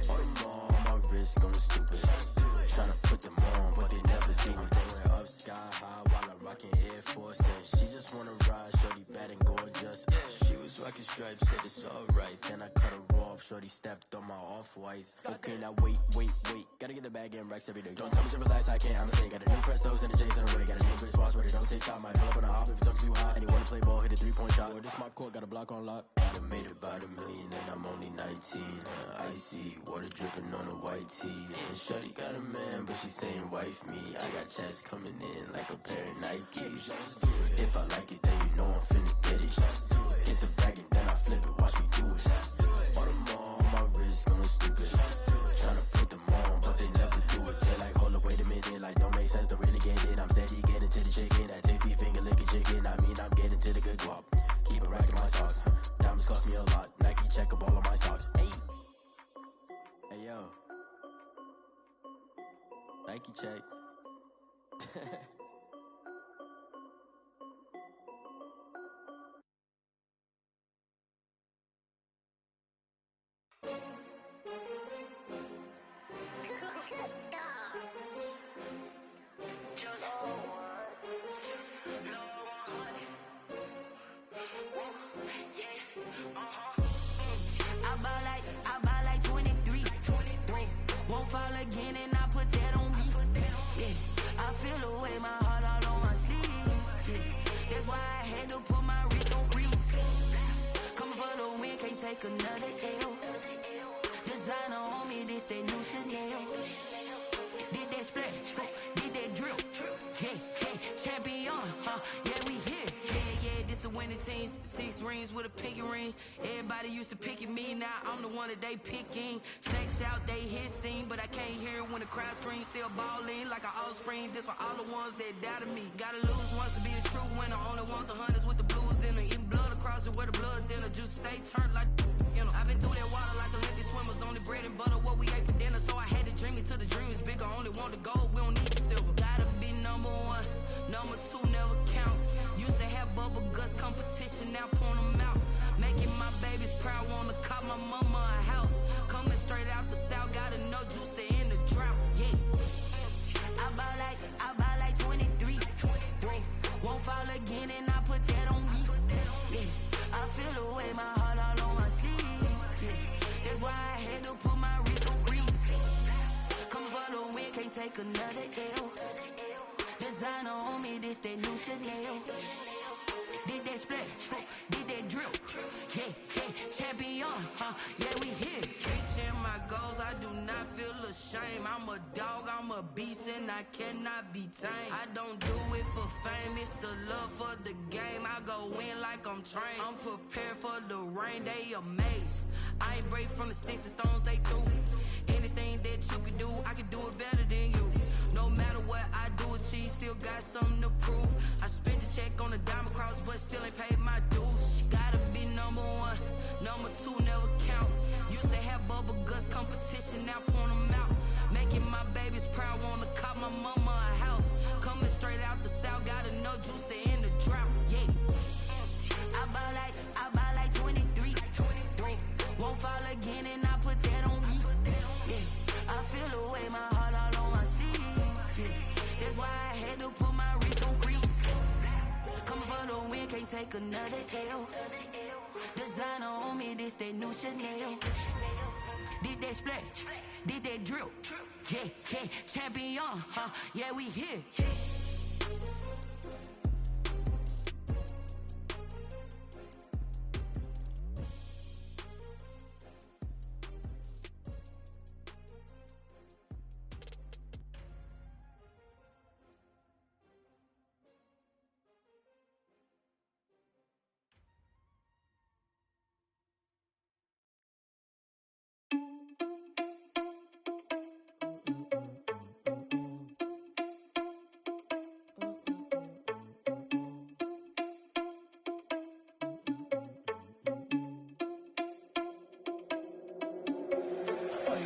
All them on my wrist going stupid. Tryna put them on, but they never do it. Going up sky high while I'm rocking Air Force. And she just wanna ride, shorty bad and gorgeous. She was rocking stripes, said it's alright. Then I cut her off, shorty stepped on my off-whites. Okay, now wait. Gotta get the bag and racks every day. Don't tell me to relax, I can't, I'm saying. Got a new Prestos and a J's in the way. Got a new Chris Foss, but it don't take time. Might pull up on a hop if it's up too hot. And he wanna play ball, hit a 3-point shot. Or this my court, got a block on lock. I done made about $1 million and I'm only 19. Icy water dripping on a white tee. And shorty got a man, but she saying wife me. I got checks coming in like a pair of Nikes. If I like it, then you know I'm finna get it. Hit the bag and then I flip it, watch me do it. All them on my wrist going stupid. Tryna put them on, but they never do it. They like, hold up, wait a minute, like don't make sense, don't really get it. I'm steady getting to the chicken, that tasty finger licking chicken. I mean, I'm getting to the good guap. Keep a rack in my socks. Diamonds cost me a lot. Nike check up all of my stocks. Hey yo, Nike check. I buy like 23. Won't fall again and I put that on me. Yeah, I feel the way, my heart all on my sleeve. Yeah, that's why I had to put my wrist on freeze. Coming for the win, can't take another L. Designer on me, this that new Chanel. Did that splash, Yeah, we here. Yeah, this the winning team. 6 rings with a pinky ring. Everybody used to pick at me, now I'm the one that they picking. Snakes out, they hit scene, but I can't hear it when the crowd screams. Still balling like an offspring. This for all the ones that doubted me. Gotta lose once to be a true winner. Only want the hunters with the blues in it. Eating blood across it where the blood dinner. Juice stay turned like, you know. I've been through that water like Olympic swimmers. Only bread and butter what we ate for dinner. So I had to dream it till the dream is bigger. Only want the gold, we don't need the silver. Gotta be number 1, number 2 never count. Used to have bubble guts competition, now point them out. Making my babies proud, wanna cop my mama a house. Coming straight out the south, gotta know juice to end the drought. Yeah, I buy like 23. Won't fall again, and I put that on me. Yeah, I feel the way, my heart all on my sleeve. Yeah, that's why I had to put my wrist on freeze. Come for the win, can't take another L. Designer on me, this that new Chanel. Did that splash, did that drill. Yeah, champion, yeah, we here. Reaching my goals, I do not feel ashamed. I'm a dog, I'm a beast, and I cannot be tamed. I don't do it for fame, it's the love for the game. I go in like I'm trained. I'm prepared for the rain, they amazed. I ain't break from the sticks and stones they threw. Anything that you could do, I could do it better than you. No matter what I do, achieve, still got something to prove. I spent the check on the diamond cross, but still ain't paid my dues. Gotta be number 1, number 2 never count. Used to have bubble guts competition, now point them out. Making my babies proud, wanna cop my mama a house. Coming straight out the south, gotta know juice to end the drought. Yeah, I buy like 23. Won't fall again, and I put that on me. Yeah, I feel the way, my heart all on my sleeve. Yeah, that's why I had to put my wrist on freeze. Coming for the win, can't take another L. Designer on me, this that new Chanel. Did that splash, did that drill. Yeah, champion, yeah, we here.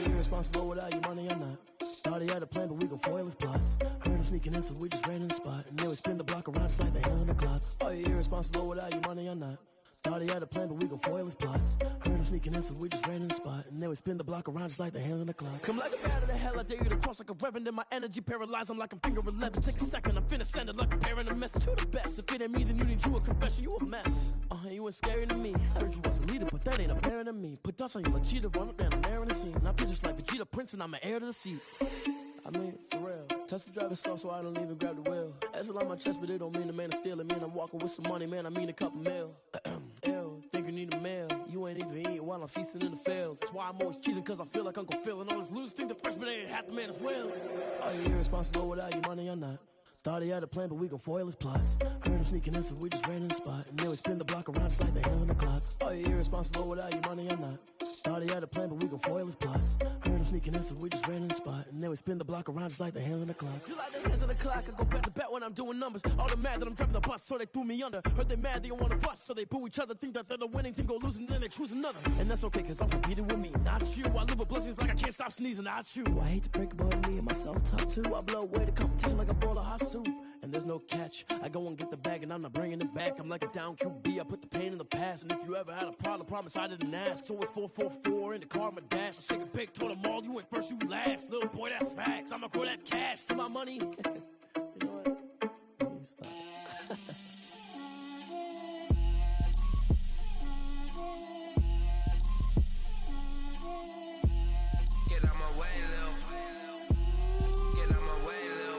Irresponsible without your money or not. Thought he had a plan, but we gon' foil his plot. Heard him sneaking in, so we just ran in the spot. And then we spin the block around just like the hands on the clock. Are you irresponsible without your money or not? Thought he had a plan, but we gon' foil his plot. Heard him sneaking in, so we just ran in the spot. And then we spin the block around just like the hands on the clock. Come like a bat of the hell, I dare you to cross like a reverend. In my energy paralyzed, I'm like I'm finger 11. Take a second, I'm finna send it like a parent a message to the best. If it ain't me, then you need you a confession, you a mess. You ain't scary to me. Heard you was a leader, but that ain't apparent to me. Put dust on you like cheetah, run up down the air in the scene. And I feel just like Vegeta Prince, and I'm an heir to the seat. I mean, for real. Touch the driver's soft, so I don't even grab the wheel. That's on my chest, but it don't mean the man is stealing. Man, I'm walking with some money, man, I mean a couple mil. Ew, think you need a meal. You ain't even eating while I'm feasting in the field. That's why I'm always cheesing, cause I feel like Uncle Phil. And all those losers think the freshman ain't half the man as well. Are you irresponsible without your money or not? Thought he had a plan, but we gon' foil his plot. Heard him sneaking in, so we just ran in the spot. And then we spin the block around just like the hands on the clock. Are you irresponsible without your money or not? Thought he had a plan, but we gon' foil his plot. Heard him sneaking in, so we just ran in the spot. And then we spin the block around just like the hands on the clock. Just like the hands on the clock, I go back to back when I'm doing numbers. All the mad that I'm driving the bus, so they threw me under. Heard they mad, they don't wanna bust, so they boo each other. Think that they're the winning team, go losing, then they choose another. And that's okay, cause I'm competing with me, not you. I live with blessings like I can't stop sneezing, not you. I hate to break it, but me and myself top two. I blow away the competition like a bowl of hot soup. And there's no catch. I go and get the bag and I'm not bringing it back. I'm like a down QB, I put the pain in the past. And if you ever had a problem, promise I didn't ask. So it's 444 in the car, my dash. I shake a big, told them all, you went first, you last. Little boy, that's facts. I'ma grow that cash to my money. You know what? Let me stop. Get out my way, Lil. Get out my way, Lil.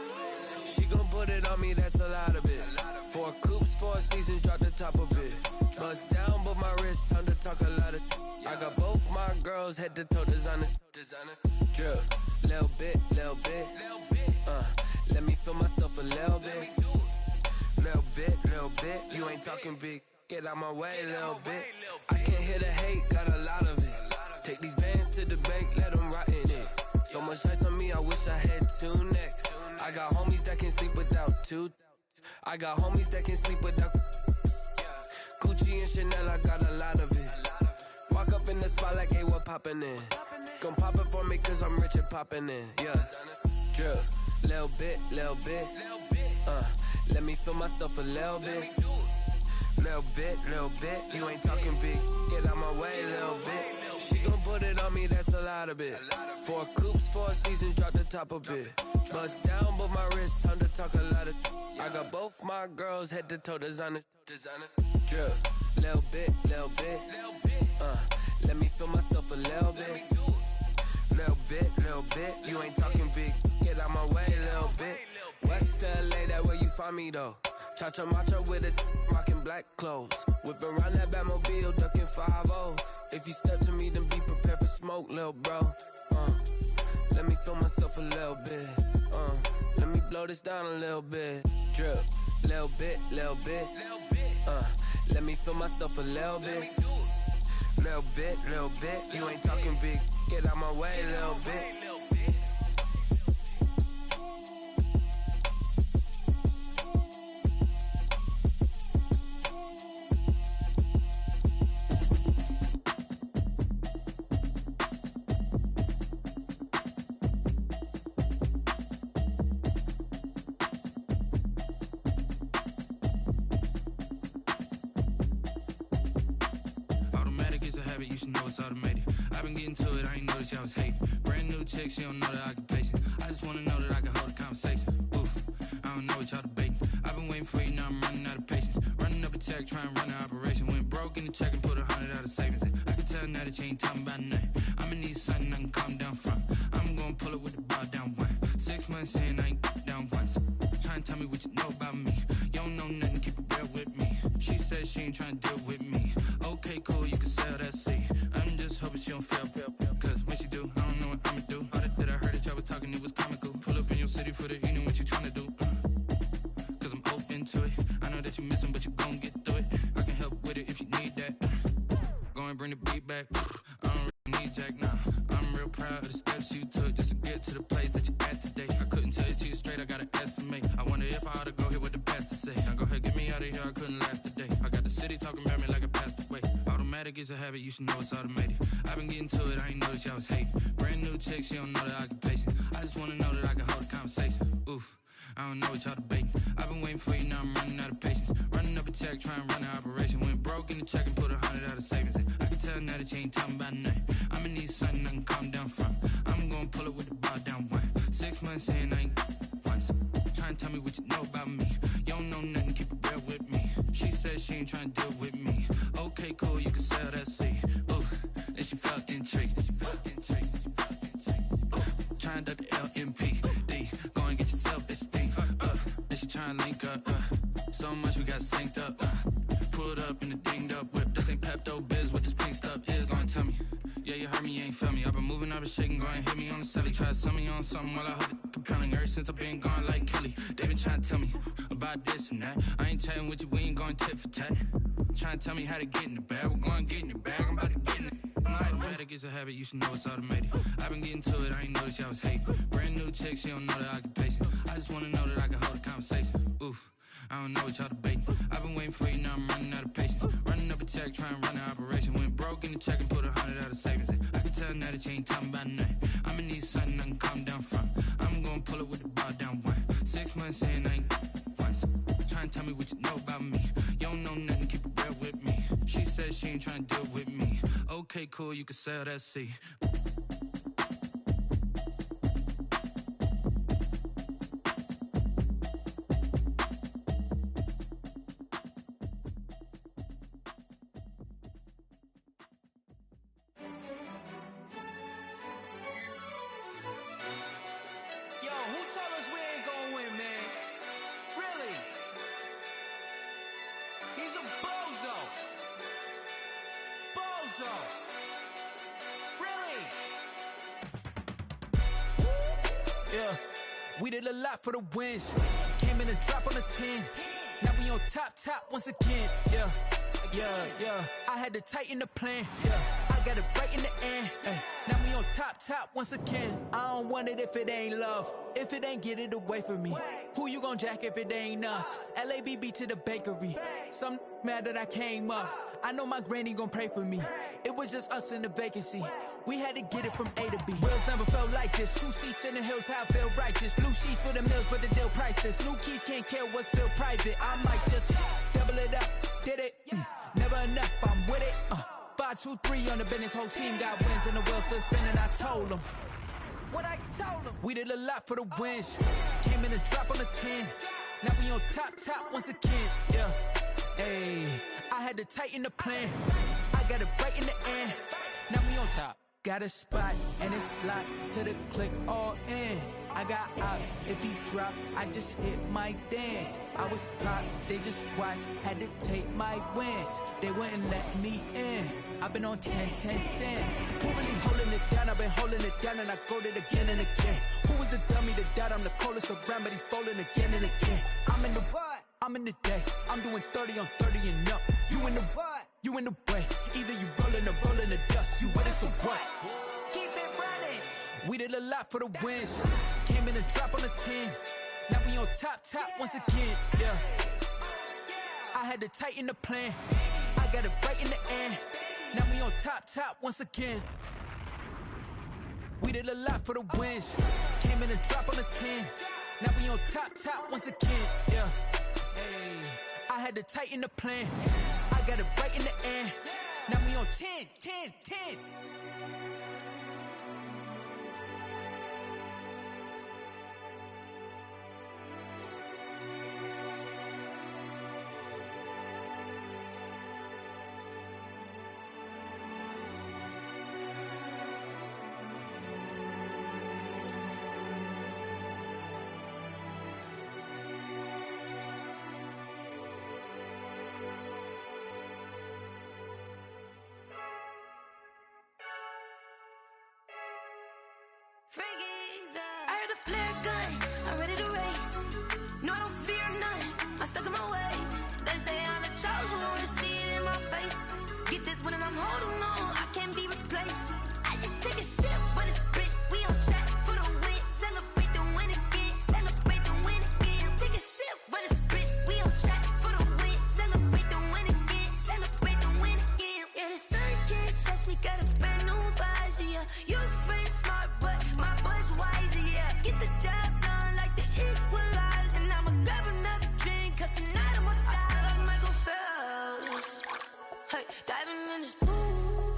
She gon' put it on me, that's a lot of it. 4 coops, 4 seasons, drop the top of it. Bust down, but my wrist, time to talk a lot of. I got both my girls, head to toe designer. Drip, little bit. Let me feel myself a little bit. Little bit. bit. You ain't talking big. Get out my way, little bit. I can't hear the hate, got a lot of it. Take these bands to the bank, let them rot in it. So much ice on me, I wish I had two necks. I got homies that can sleep without two. I got homies that can sleep without Gucci and Chanel, I got a lot of it. Walk up in the spot like, hey, what poppin' in? Gon' pop it for me cause I'm rich and poppin' in, yeah. Drip, little bit, let me feel myself a little bit. Little bit, you ain't talking big. Get out my way, little bit. She gon' put it on me, that's a lot of it. 4 coops, 4 seasons, drop the top a bit. Bust down, but my wrist, time to talk a lot of. I got both my girls head to toe designer. Drip, little bit, let me feel myself a little bit. Little bit, you ain't talking big. Get out my way, little bit. West LA, that where you find me though. Cha-cha matcha with a rockin' black clothes. Whip around that Batmobile, ducking 5-0. If you step to me, then be prepared for smoke, lil' bro. Let me feel myself a little bit. Let me blow this down a little bit. Drip, little bit. Let me feel myself a little bit. Little bit, you ain't talking big. Get out my way, little bit. You should know it's automated. I've been getting to it, I ain't noticed y'all was hating. Brand new chick, she don't know the occupation. I just wanna know that I can hold a conversation. Oof, I don't know what y'all debating. I've been waiting for you, now I'm running out of patience. Running up a check, trying to run an operation. Went broke in the check and put 100 out of savings in. I can tell now that you ain't talking about nothing. I'ma need something I can calm down from. I'm gonna pull it with the bar down one. 6 months in, I ain't down once. Trying to tell me what you know about me. You don't know nothing, keep it real with me. She said she ain't trying to deal with me. Okay, cool, you can sell that seat. I'm just hoping she don't fail. Cause when she do, I don't know what I'ma do. All that I heard that y'all was talking, it was comical. Pull up in your city for the evening, what you tryna do? Cause I'm open to it. I know that you missing, but you gon' get through it. I can help with it if you need that. Go and bring the beat back. I don't really need Jack now. I'm real proud of the steps you took just to get to the place that you at today. I couldn't tell it to you straight, I gotta estimate. I wonder if I ought to go here with the best to say. Now go ahead, get me out of here, I couldn't last a day. I got the city talking about me like I passed away. Automatic is a habit, you should know it's automated. I've been getting to it, I ain't noticed y'all was hating. Brand new chick, she don't know the occupation. I just wanna know that I can hold a conversation. Oof, I don't know what y'all debating. I've been waiting for you, now I'm running out of patience. Running up a check, trying to run an operation. Went broke in the check and put 100 out of savings in. I can tell now that you ain't talking about nothing. I'ma need something I can calm down from. I'm gonna pull it with the bar down one. 6 months in, I ain't once. Trying to tell me what you know about me. You don't know nothing, keep it real with me. She said she ain't trying to deal with me. Okay, cool, you can sell that seat. Ooh, and she felt intrigued. Trying to duck the LMPD. Go and get yourself esteem. And she trying to link up. So much we got synced up. Pulled up in the dinged up whip. This ain't Pepto Biz, what this pink stuff is. Go and tell me. Yeah, you heard me, you ain't felt me. I've been moving, I've been shaking, go and hit me on the celly. Try to sell me on something while I hold it compelling. Ever since I've been gone like Kelly, they been trying to tell me about this and that. I ain't chatting with you, we ain't going tit for tat. Trying to tell me how to get in the bag. We're going to get in the bag, I'm about to get in it. Automatic is a habit, you should know it's automated. I've been getting to it, I ain't noticed y'all was hating. Brand new chick, she don't know the occupation. I just wanna know that I can hold a conversation. Oof, I don't know what y'all debating. I've been waiting for you, now I'm running out of patience. Running up a check, trying to run an operation. Went broke in the check and put 100 out of savings in. I can tell now that you ain't talking about nothing. I'ma need something I can calm down from. I'm gonna pull it with the bar down one. 6 months in, I ain't once. Trying to tell me what you know about me. You don't know nothing, keep it real with me. She said she ain't trying to deal with me. Okay, cool, you can sell that seat. We did a lot for the wins. Came in and dropped on the 10. Now we on top once again, yeah. I had to tighten the plan, yeah. I got it right in the end, now we on top once again. I don't want it if it ain't love. If it ain't, get it away from me. Who you gon' jack if it ain't us? LABB to the bakery. Some mad that I came up. I know my granny gon' pray for me. It was just us in the vacancy. We had to get it from A to B. Wheels never felt like this. 2 seats in the hills, how I feel righteous. Blue sheets for the mills, but the deal priceless. New keys can't care what's still private. I might just double it up. Did it? Never enough, I'm with it. 5, 2, 3 on the business. Whole team got wins and the wheels still spinning. I told them what I told them. We did a lot for the wins. Came in a drop on the 10. Now we on top once again, yeah. Hey, I had to tighten the plan. I got it right in the end. Now we on top. Got a spot and it's locked to the click all in. I got ops, if he drop, I just hit my dance. I was pop, they just watched, had to take my wins. They wouldn't let me in. I've been on 10 cents. Who really holding it down? I've been holding it down and I go it again and again. Who was the dummy that doubt I'm the coldest around, but he folding again and again. I'm in the what? I'm in the day. I'm doing 30 on 30 and up. You in the what? You in the way. Either you rolling or rolling the dust. You with us or what? Keep it running. We did a lot for the wins. Came in a drop on the 10. Now we on top once again, yeah. I had to tighten the plan. I got it right in the end. Now we on top once again. We did a lot for the wins. Came in a drop on the 10. Now we on top once again, yeah. Hey, I had to tighten the plan. I got it right in the end. Now we on 10. I heard a flare gun, I'm ready to race. No, I don't fear none, I'm stuck in my ways. They say I'm the chosen one, see it in my face. Get this one and I'm holding on, I can't be replaced. I just take a sip when it's split, we on track for the win. Celebrate the win again, celebrate the win again. Take a sip when it's split, we on track for the win. Celebrate the win again, celebrate the win again. Yeah, the sun can't touch me, got a brand new visor, yeah. Your friend smart, but my boy's wiser, yeah. Get the job done like the equalizer. And I'ma grab another drink, cause tonight I'ma die like Michael Phelps. Hey, diving in this pool,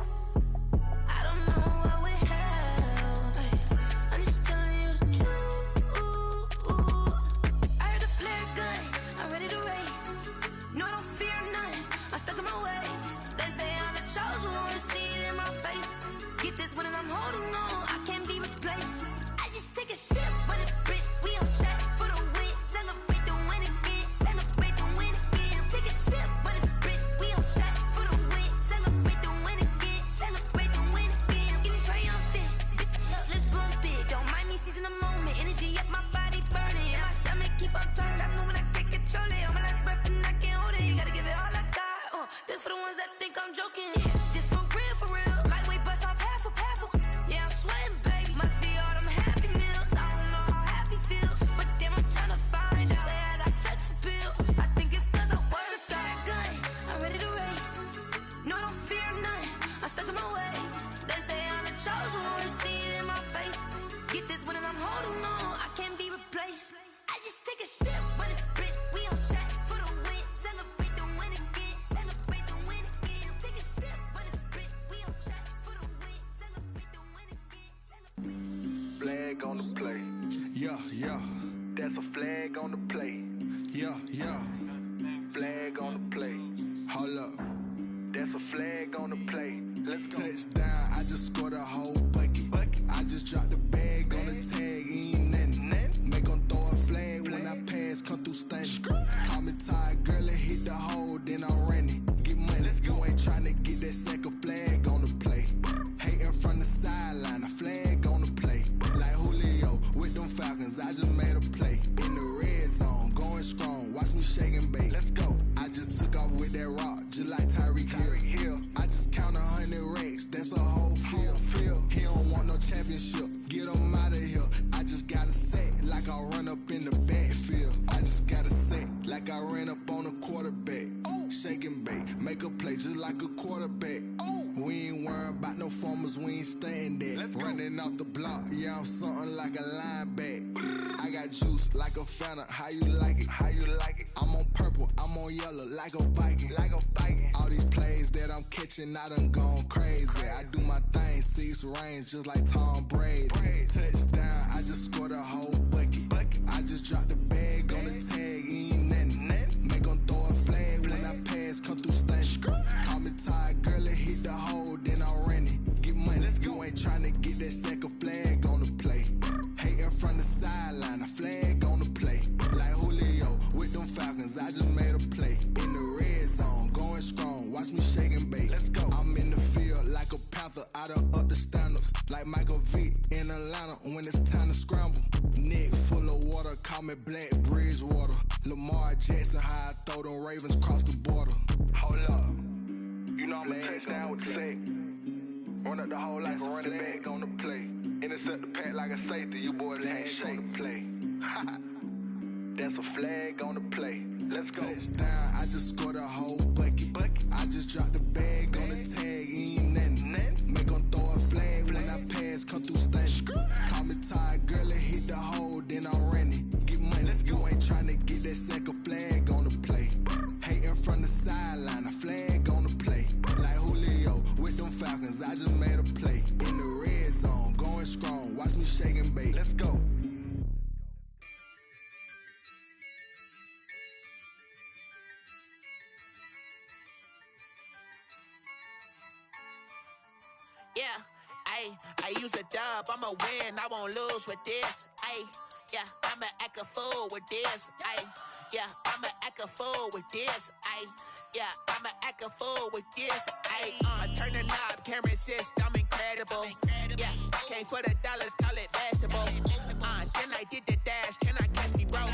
I don't know what we have. Hey, I'm just telling you the truth. I heard a flare gun, I'm ready to race. No, I don't fear none, I'm stuck in my ways. They say I'm the chosen one, see it in my face. Get this one and I'm holding on, I can't be replaced. I just take a sip when it's split, we on track for the win. Celebrate the win again, celebrate the win again. Take a sip when it's split, we on track for the win. Celebrate the win again, celebrate the win again. Get it triumphant, look, let's bump it. Don't mind me seizing the moment, energy up my body burning. And my stomach keep on turning, stop moving, I can't control it. On my last breath and I can't hold it, you gotta give it all I got. This for the ones that think I'm joking. This for real, lightweight bust off half a. Yeah, I'm sweating, babe, must be all them happy meals. I don't know how happy feels, but damn, I'm tryna find out. Say I got sex appeal, I think it's cause I wear a fire gun. I'm ready to race, no, I don't fear none, I'm stuck in my ways. They say I'm the chosen one, see it in my face. Get this one and I'm holding on, I can't be replaced. I just take a sip when it's split, we on track for the win. Celebrate the win again, celebrate the win again. Take a sip when it's split, we on track for the win. Celebrate the win again. Flag on the play. Yeah. That's a flag on the play. Yeah. Flag on the play. Hold up. That's a flag on the play. Let's go. Touchdown, I just scored a whole bucket. I just dropped the bag on the tag, ain't nothing. Make them throw a flag when I pass, come through stunning. Call me tired, girl, and hit the hole, then I'm running. Get money, you ain't tryna get that second flag on the play. Hating from the sideline, a flag on the play. Like Julio with them Falcons, I just made a play. In the red zone, going strong, watch me shaking like I ran up on a quarterback. Shake and bake, make a play just like a quarterback. We ain't worrying about no formers, we ain't staying there. Running off the block, yeah, I'm something like a linebacker. I got juice like a Fanta, how you like it? How you like it? I'm on purple, I'm on yellow like a Viking. Like a Viking. All these plays that I'm catching, I done gone crazy. I do my thing, 6 range just like Tom Brady. Touchdown, I just scored a whole bucket. I just dropped the bag on the tag, ain't nothing. Make 'em throw a flag when I pass, come through stunning. Call me tired, girl, it hit the hole, then I ran it. Get money, you ain't tryna get that second flag on the play. Hating from the sideline, a flag on the play. Like Julio with them Falcons, I just made a play. In the red zone, going strong, watch me shake and bake. I'm in the field like a panther, I done up the standards. Like Michael Vick in Atlanta when it's time to scramble. Neck full of water, call me Black Bridgewater. Lamar Jackson, how I throw them Ravens cross the border. Hold up, you know I'm a touchdown with the sack. Run up the whole like a running back on the play. Intercept the pack like a safety, you boys ain't shake the play. That's a flag on the play. Let's go. Touchdown, I just scored a whole bucket. I just dropped the bag on the tag, ain't nothing. Make 'em throw a flag when I pass, come through stunning. Call me tired, girl, it hit the hole, then I ran it. Get money, you ain't tryna get that second flag on the play. Hating from the sideline, a flag on the play. Like Julio with them Falcons, I just made a play. In the red zone, going strong, watch me shake and bake. Let's go. Yeah, I use a dub, I'ma win, I won't lose with this. Yeah, I'ma act a fool with this. Yeah, I'ma act a fool with this. Yeah, I'ma act a fool with this. Turn the knob, camera assist, I'm incredible. Yeah, came for the dollars, call it vegetable. Then I did the dash, can I catch me, bro?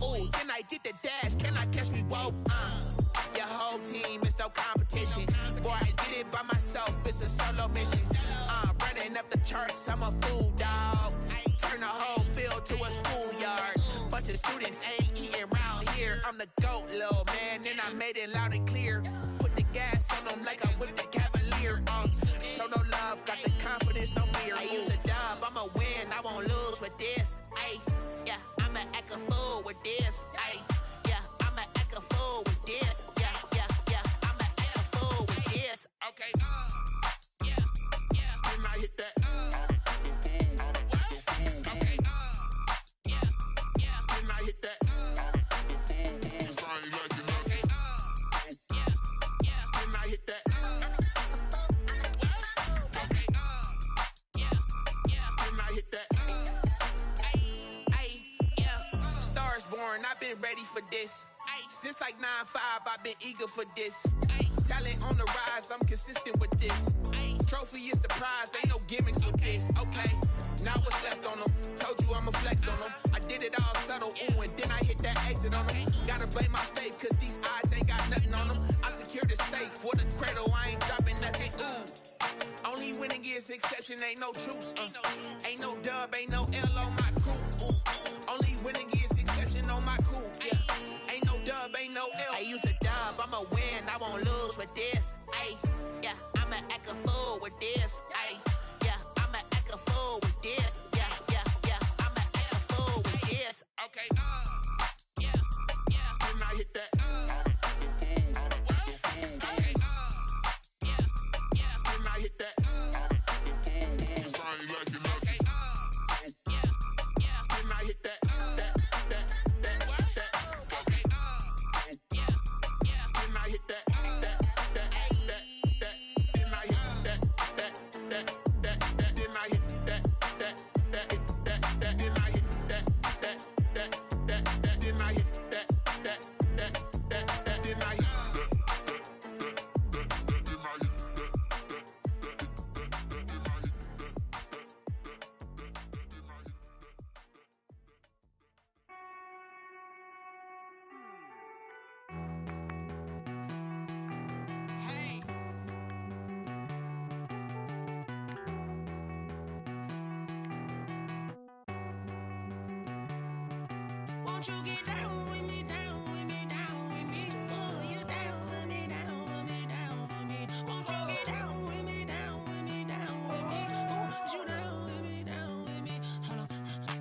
Ooh, then I did the dash, can I catch me, whoa? Your whole team is no competition. Boy, I did it by myself, it's a solo mission. Running up the charts, I'm a fool, dog. Turn the whole field to a schoolyard. Bunch of students ain't eating round here. I'm the GOAT, little man, and I made it loud and clear. Put the gas on them like I'm with the Cavalier. Show no love, got the confidence, no fear. I use a dub, I'ma win, I won't lose with this. Yeah, I'ma act a fool with this. Yeah, I'ma act a fool with this. Yeah, I'ma act a fool with this. Okay, and I hit that. Okay, and I hit that. Cause I ain't like it, okay, and I hit that. Okay, and I hit that. Yeah, Stars born, I've been ready for this. Since like 9-5, I've been eager for this. Talent on the rise, I'm consistent with this. Trophy is the prize, ain't no gimmicks with this. Okay, now what's left on them? Told you I'ma flex on them. I did it all subtle, ooh, and then I hit that exit on them. Gotta blame my faith, cause these odds ain't got nothing on them. I secure the safe for the cradle, I ain't dropping nothing, ooh. Only winning is exception, ain't no truce. Ain't no dub, ain't no L on my crew. Only winning is exception on my crew. Yeah, ain't no dub, ain't no L. I use a dub, I'ma win, I won't lose with this. Yeah, I'ma act a fool with this. Yeah, I'ma act a fool with this. Yeah, I'ma act a fool with this. Okay, and I hit that. Okay, and I hit that. Cause I ain't like it, okay, and I hit that. Okay, and I hit that. Won't you get down with me, down with me, down? me? Oh, you down with me, down with me, down with me. Won't you get down with me, down with me, down with me? Oh, you down with me, down with me. Hold on.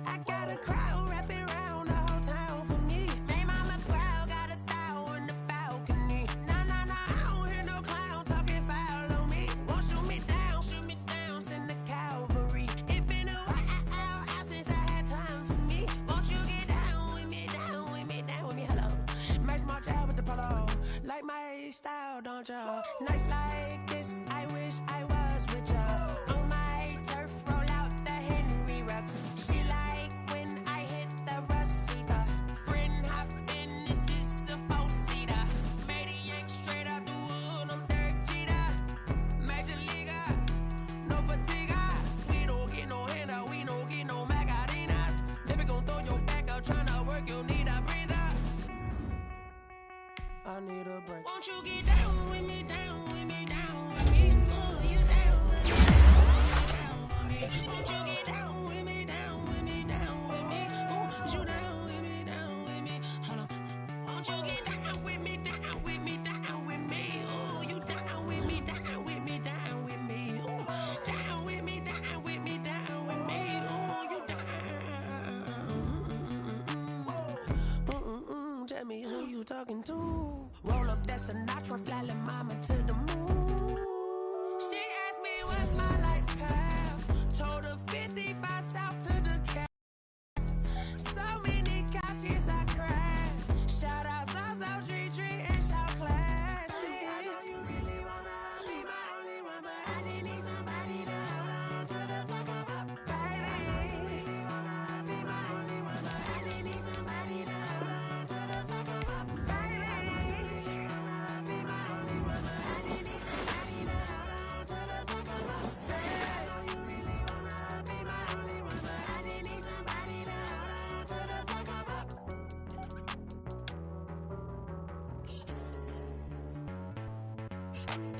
I got a crowd wrapping around the whole town for me. They mama proud, got a thou in the balcony. Nah, nah, nah, I don't hear no clown talking foul on me. Won't shoot me down, send the cavalry. It been a while since I had time for me. Won't you get down with me, down with me, down with me? Hello. Nice march out with the polo. Like my style, don't ya? Nights like this, I wish I was with ya. On my turf, roll out the Henry Rux. She like when I hit the receiver. Friend hop in, this is a four-seater. Made a yank straight out the wood, I'm Derek Jeter. Major leaguer, no fatigue. We don't get no handout, we don't get no Magarinas. Never gon' throw your back out, tryna work, you need a breather. I need a break. Won't you get down with me, down with me, down with me? Oh, you down with me, down with me, down with me. Won't you get down with me, down with me, down with me? Oh, you down with me, down with me. Hold on. Won't you get down with me, down with me, down with me? Oh, you down with me, down with me, down with me. Oh, down with me, down with me, down with me. Oh, you down. Tell me who you talking to. Roll up that Sinatra, fly like mama to the moon. She asked me what's my life path. Told her 55 south to the cap. So many couches I cried. Shout out Zazo, Tree, and shout classic. I know you really wanna be my only one, but I didn't need somebody to hold on to the sucker up, baby. I know you really wanna be my only one, but I didn't need somebody to hold on to the sucker up, baby. I know you really wanna be my only one, but I didn't need somebody to hold on to the sucker up, baby. I know you really wanna be my only one, but I didn't need somebody to hold on to the sucker up. Street.